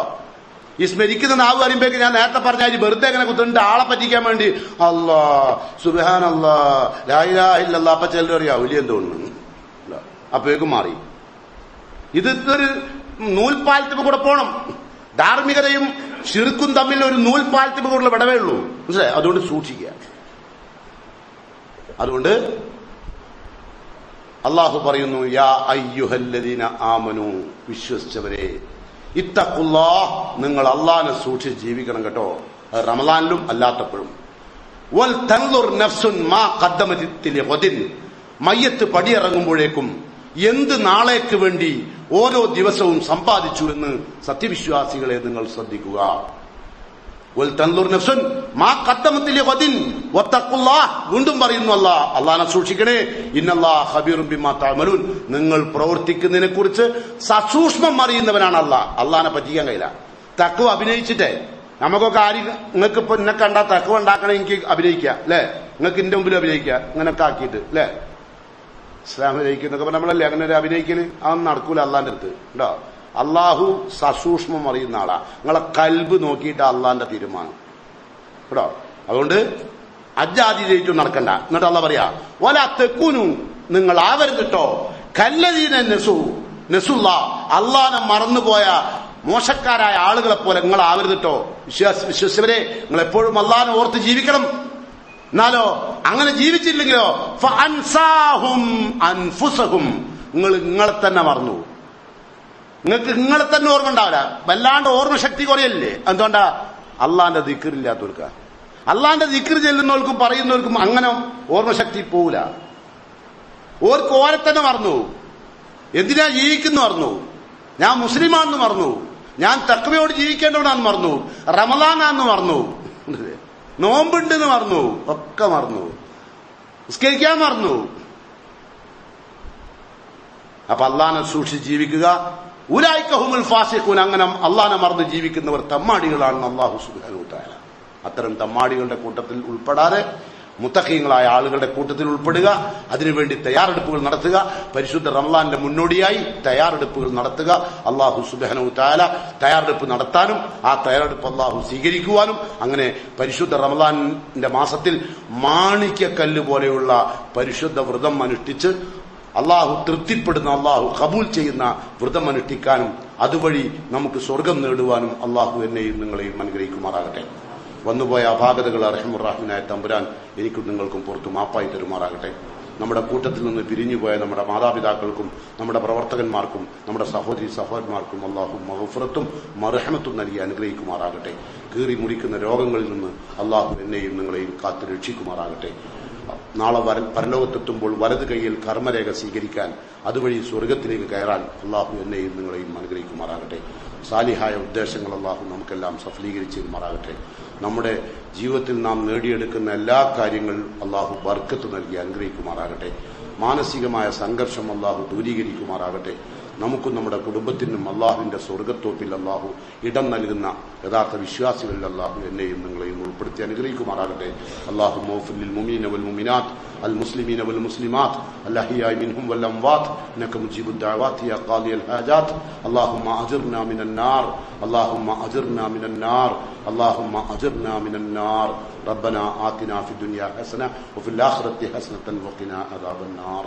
ഈ സ്മരിക്കുന്ന നാവ് പറയുമ്പോഴേക്ക് ഞാൻ നേരത്തെ പറഞ്ഞാൽ വെറുതെ എങ്ങനെ കുത്തുണ്ട് ആളെ പറ്റിക്കാൻ വേണ്ടി അല്ലാ സുബ്ഹാനല്ലാ ലാ ഇലാഹ ഇല്ലല്ലാഹ്. അപ്പൊ ചിലർ അറിയാം വലിയ തോന്നുന്നു, അപ്പോഴേക്കും മാറി. ഇത് ഒരു നൂൽപ്പാലത്തിന് കൂടെ പോണം. ധാർമ്മികതയും ശിർക്കും തമ്മിൽ ഒരു നൂൽപ്പാലത്തിന് കൂടെ വിടവേ ഉള്ളൂ, മനസ്സിലായി? അതുകൊണ്ട് സൂക്ഷിക്കുക. അതുകൊണ്ട് അള്ളാഹു പറയുന്നു, യാ അയ്യുഹല്ലദീന ആമനു, വിശ്വസിച്ചവരെ, ഇത്തഖുല്ലാഹ്, നിങ്ങൾ അള്ളാഹിനെ സൂക്ഷിച്ച് ജീവിക്കണം കേട്ടോ. റമളാനിലും അല്ലാത്തപ്പോഴും. വൽ തൻദുർ നഫ്സുൻ മാ ഖദ്ദമത് ലിഗദിൻ, മയ്യത്ത് പടിയിറങ്ങുമ്പോഴേക്കും എന്ത് നാളേക്ക് വേണ്ടി ഓരോ ദിവസവും സമ്പാദിച്ചു എന്ന് സത്യവിശ്വാസികളെ നിങ്ങൾ ശ്രദ്ധിക്കുക. വൽ തൻദുർ നഫ്സുൻ മാ ഖദ്ദമത് ലിഗദിൻ വത്തഖുല്ലാഹ്, വീണ്ടും പറയുന്നു അള്ളാഹിനെ സൂക്ഷിക്കണേ. ഇന്നല്ലാഹ ഖബീറുൻ ബിമാ തഅമലൂൻ, നിങ്ങൾ പ്രവർത്തിക്കുന്നതിനെ കുറിച്ച് സസൂക്ഷ്മം അറിയുന്നവനാണ് അള്ളാഹ്. അള്ളാഹിനെ പറ്റിക്കാൻ കഴിയില്ല. തഖ്വ അഭിനയിച്ചിട്ടേ നമുക്കൊക്കെ നിങ്ങൾക്ക് ഇപ്പൊ എന്നെ കണ്ടാ തഖ്വ ഉണ്ടാക്കണേ, എനിക്ക് അഭിനയിക്കാം അല്ലെ? നിങ്ങൾക്ക് എന്റെ മുമ്പിൽ അഭിനയിക്കാം ഇങ്ങനൊക്കെ ആക്കിയിട്ട് അല്ലെ? ഇസ്ലാം അഭിനയിക്കുന്നൊക്കെ നമ്മളല്ലേ അങ്ങനെ ഒരു അഭിനയിക്കല്? അതൊന്നും നടക്കൂല അള്ളാന്റെ അടുത്ത് കേട്ടോ. അള്ളാഹു സസൂക്ഷ്മം അറിയുന്ന ആളാ. നിങ്ങളെ കൽബ് നോക്കിയിട്ട് അള്ളാന്റെ തീരുമാനം കേട്ടോ. അതുകൊണ്ട് അജാതിയിലേറ്റും നടക്കണ്ട. എന്നിട്ട് അള്ളാഹ് പറയാ, വലാ തകുനു, നിങ്ങൾ ആവരുത് കേട്ടോ, കല്ലദീന നസുല്ലാ, അള്ളാനെ മറന്നുപോയ മോശക്കാരായ ആളുകളെ പോലെ നിങ്ങൾ ആവരുത് കേട്ടോ. വിശ്വസിച്ചവരെ, നിങ്ങൾ എപ്പോഴും അള്ളാനെ ഓർത്ത് ജീവിക്കണം. എന്നാലോ അങ്ങനെ ജീവിച്ചില്ലെങ്കിലോ ഫഅൻസാഹും അൻഫുസഹും, നിങ്ങൾ നിങ്ങളെ തന്നെ മറന്നു. നിങ്ങൾക്ക് നിങ്ങളെ തന്നെ ഓർമ്മ ഉണ്ടാവില്ല. വല്ലാണ്ട് ഓർമ്മശക്തി കുറയല്ലേ? എന്തുകൊണ്ടാ? അള്ളാന്റെ ദിക്റില്ലാത്തവർക്ക. അള്ളാന്റെ ദിക്ർ ചെല്ലുന്നവർക്കും പറയുന്നവർക്കും അങ്ങനെ ഓർമ്മശക്തി പോവില്ല. ഓർക്ക് ഓരെ തന്നെ മറന്നു. എന്തിനാ ജീവിക്കുന്നു മറന്നു. ഞാൻ മുസ്ലിമാണെന്ന് മറന്നു. ഞാൻ തഖ്വയോട് ജീവിക്കേണ്ടവനാന്ന് മറന്നു. റമളാനാന്ന് മറന്നു. നോമ്പുണ്ടെന്ന് മറന്നു. ഒക്കെ മറന്നു. നിസ്കരിക്കാൻ മറന്നു. അപ്പൊ അള്ളാനെ സൂക്ഷിച്ച് ജീവിക്കുക. ഉലൈക ഹുമുൽ ഫാസിഖൂൻ, അങ്ങനെ അള്ളാനെ മറന്ന് ജീവിക്കുന്നവർ തമ്മാടികളാണെന്ന് അല്ലാഹു സുബ്ഹാനഹു വ തആല. അത്തരം തമ്മാടികളുടെ കൂട്ടത്തിൽ ഉൾപ്പെടാതെ മുത്തഖീങ്ങളായ ആളുകളുടെ കൂട്ടത്തിൽ ഉൾപ്പെടുക. അതിനുവേണ്ടി തയ്യാറെടുപ്പുകൾ നടത്തുക. പരിശുദ്ധ റമളാന്റെ മുന്നോടിയായി തയ്യാറെടുപ്പുകൾ നടത്തുക. അല്ലാഹു സുബ്ഹാനഹു വ തആല തയ്യാറെടുപ്പ് നടത്താനും ആ തയ്യാറെടുപ്പ് അല്ലാഹു സ്വീകരിക്കുവാനും, അങ്ങനെ പരിശുദ്ധ റമളാന്റെ മാസത്തിൽ മാണിക്യക്കല്ല് പോലെയുള്ള പരിശുദ്ധ വ്രതം അനുഷ്ഠിച്ച് അള്ളാഹു തൃപ്തിപ്പെടുന്ന, അള്ളാഹു കബൂൽ ചെയ്യുന്ന വ്രതം അനുഷ്ഠിക്കാനും അതുവഴി നമുക്ക് സ്വർഗം നേടുവാനും അള്ളാഹു എന്നെയും നിങ്ങളെയും അനുഗ്രഹിക്കുമാറാകട്ടെ. വന്നുപോയ അപാകതകൾ അർഹമുർ-റഹീമായ തമ്പുരാൻ എനിക്കും നിങ്ങൾക്കും പുറത്തു മാപ്പായി തരുമാറാകട്ടെ. നമ്മുടെ കൂട്ടത്തിൽ നിന്ന് പിരിഞ്ഞുപോയ നമ്മുടെ മാതാപിതാക്കൾക്കും നമ്മുടെ പ്രവർത്തകന്മാർക്കും നമ്മുടെ സഹോദരി സഹോദരന്മാർക്കും അള്ളാഹു മഗ്ഫിറത്തും മർഹമത്തും നൽകി അനുഗ്രഹിക്കുമാറാകട്ടെ. കീറി മുറിക്കുന്ന രോഗങ്ങളിൽ നിന്ന് അള്ളാഹു എന്നെയും നിങ്ങളെയും കാത്തു രക്ഷിക്കുമാറാകട്ടെ. നാളെ പരലോകത്തെത്തുമ്പോൾ വലത് കൈയിൽ കർമ്മരേഖ സ്വീകരിക്കാൻ, അതുവഴി സ്വർഗത്തിലേക്ക് കയറാൻ അള്ളാഹു എന്നെയും നിങ്ങളെയും അനുഗ്രഹിക്കുമാറാകട്ടെ. സാലിഹായ ഉദ്ദേശങ്ങൾ അള്ളാഹു നമുക്കെല്ലാം സഫലീകരിച്ചുമാറാകട്ടെ. നമ്മുടെ ജീവിതത്തിൽ നാം നേടിയെടുക്കുന്ന എല്ലാ കാര്യങ്ങളും അള്ളാഹു ബർക്കത്ത് നൽകി അനുഗ്രഹിക്കുമാറാകട്ടെ. മാനസികമായ സംഘർഷം അള്ളാഹു ദൂരീകരിക്കുമാറാകട്ടെ. നമുക്കും നമ്മുടെ കുടുംബത്തിനും അള്ളാഹുവിന്റെ സ്വർഗത്തോപ്പിൽ അള്ളാഹു ഇടം നൽകുന്ന യഥാർത്ഥ വിശ്വാസികളിൽ അള്ളാഹു എന്നെയും നിങ്ങളെയും ഉൾപ്പെടുത്തി അനുഗ്രഹിക്കുമാറാകട്ടെ. അല്ലാഹു മഗ്ഫിർ മുഅ്മിനീന വൽ മുഅ്മിനാത്ത് അൽ മുസ്ലിമീന വൽ മുസ്ലിമാത്ത് അൽഅഹ്യാഇ മിൻഹും വൽ അംവാത്ത് ഇന്നക മുജീബുദ് ദഅവാതി യാ ഖാദിയൽ ഹാജാത്ത്. അല്ലാഹുമ്മ അജിർനാ മിനൻ നാർ അല്ലാഹുമ്മ അജിർനാ മിനൻ നാർ അല്ലാഹുമ്മ അജിർനാ മിനൻ നാർ. ربنا آتنا في الدنيا حسنة وفي الآخرة حسنة وقنا عذاب النار.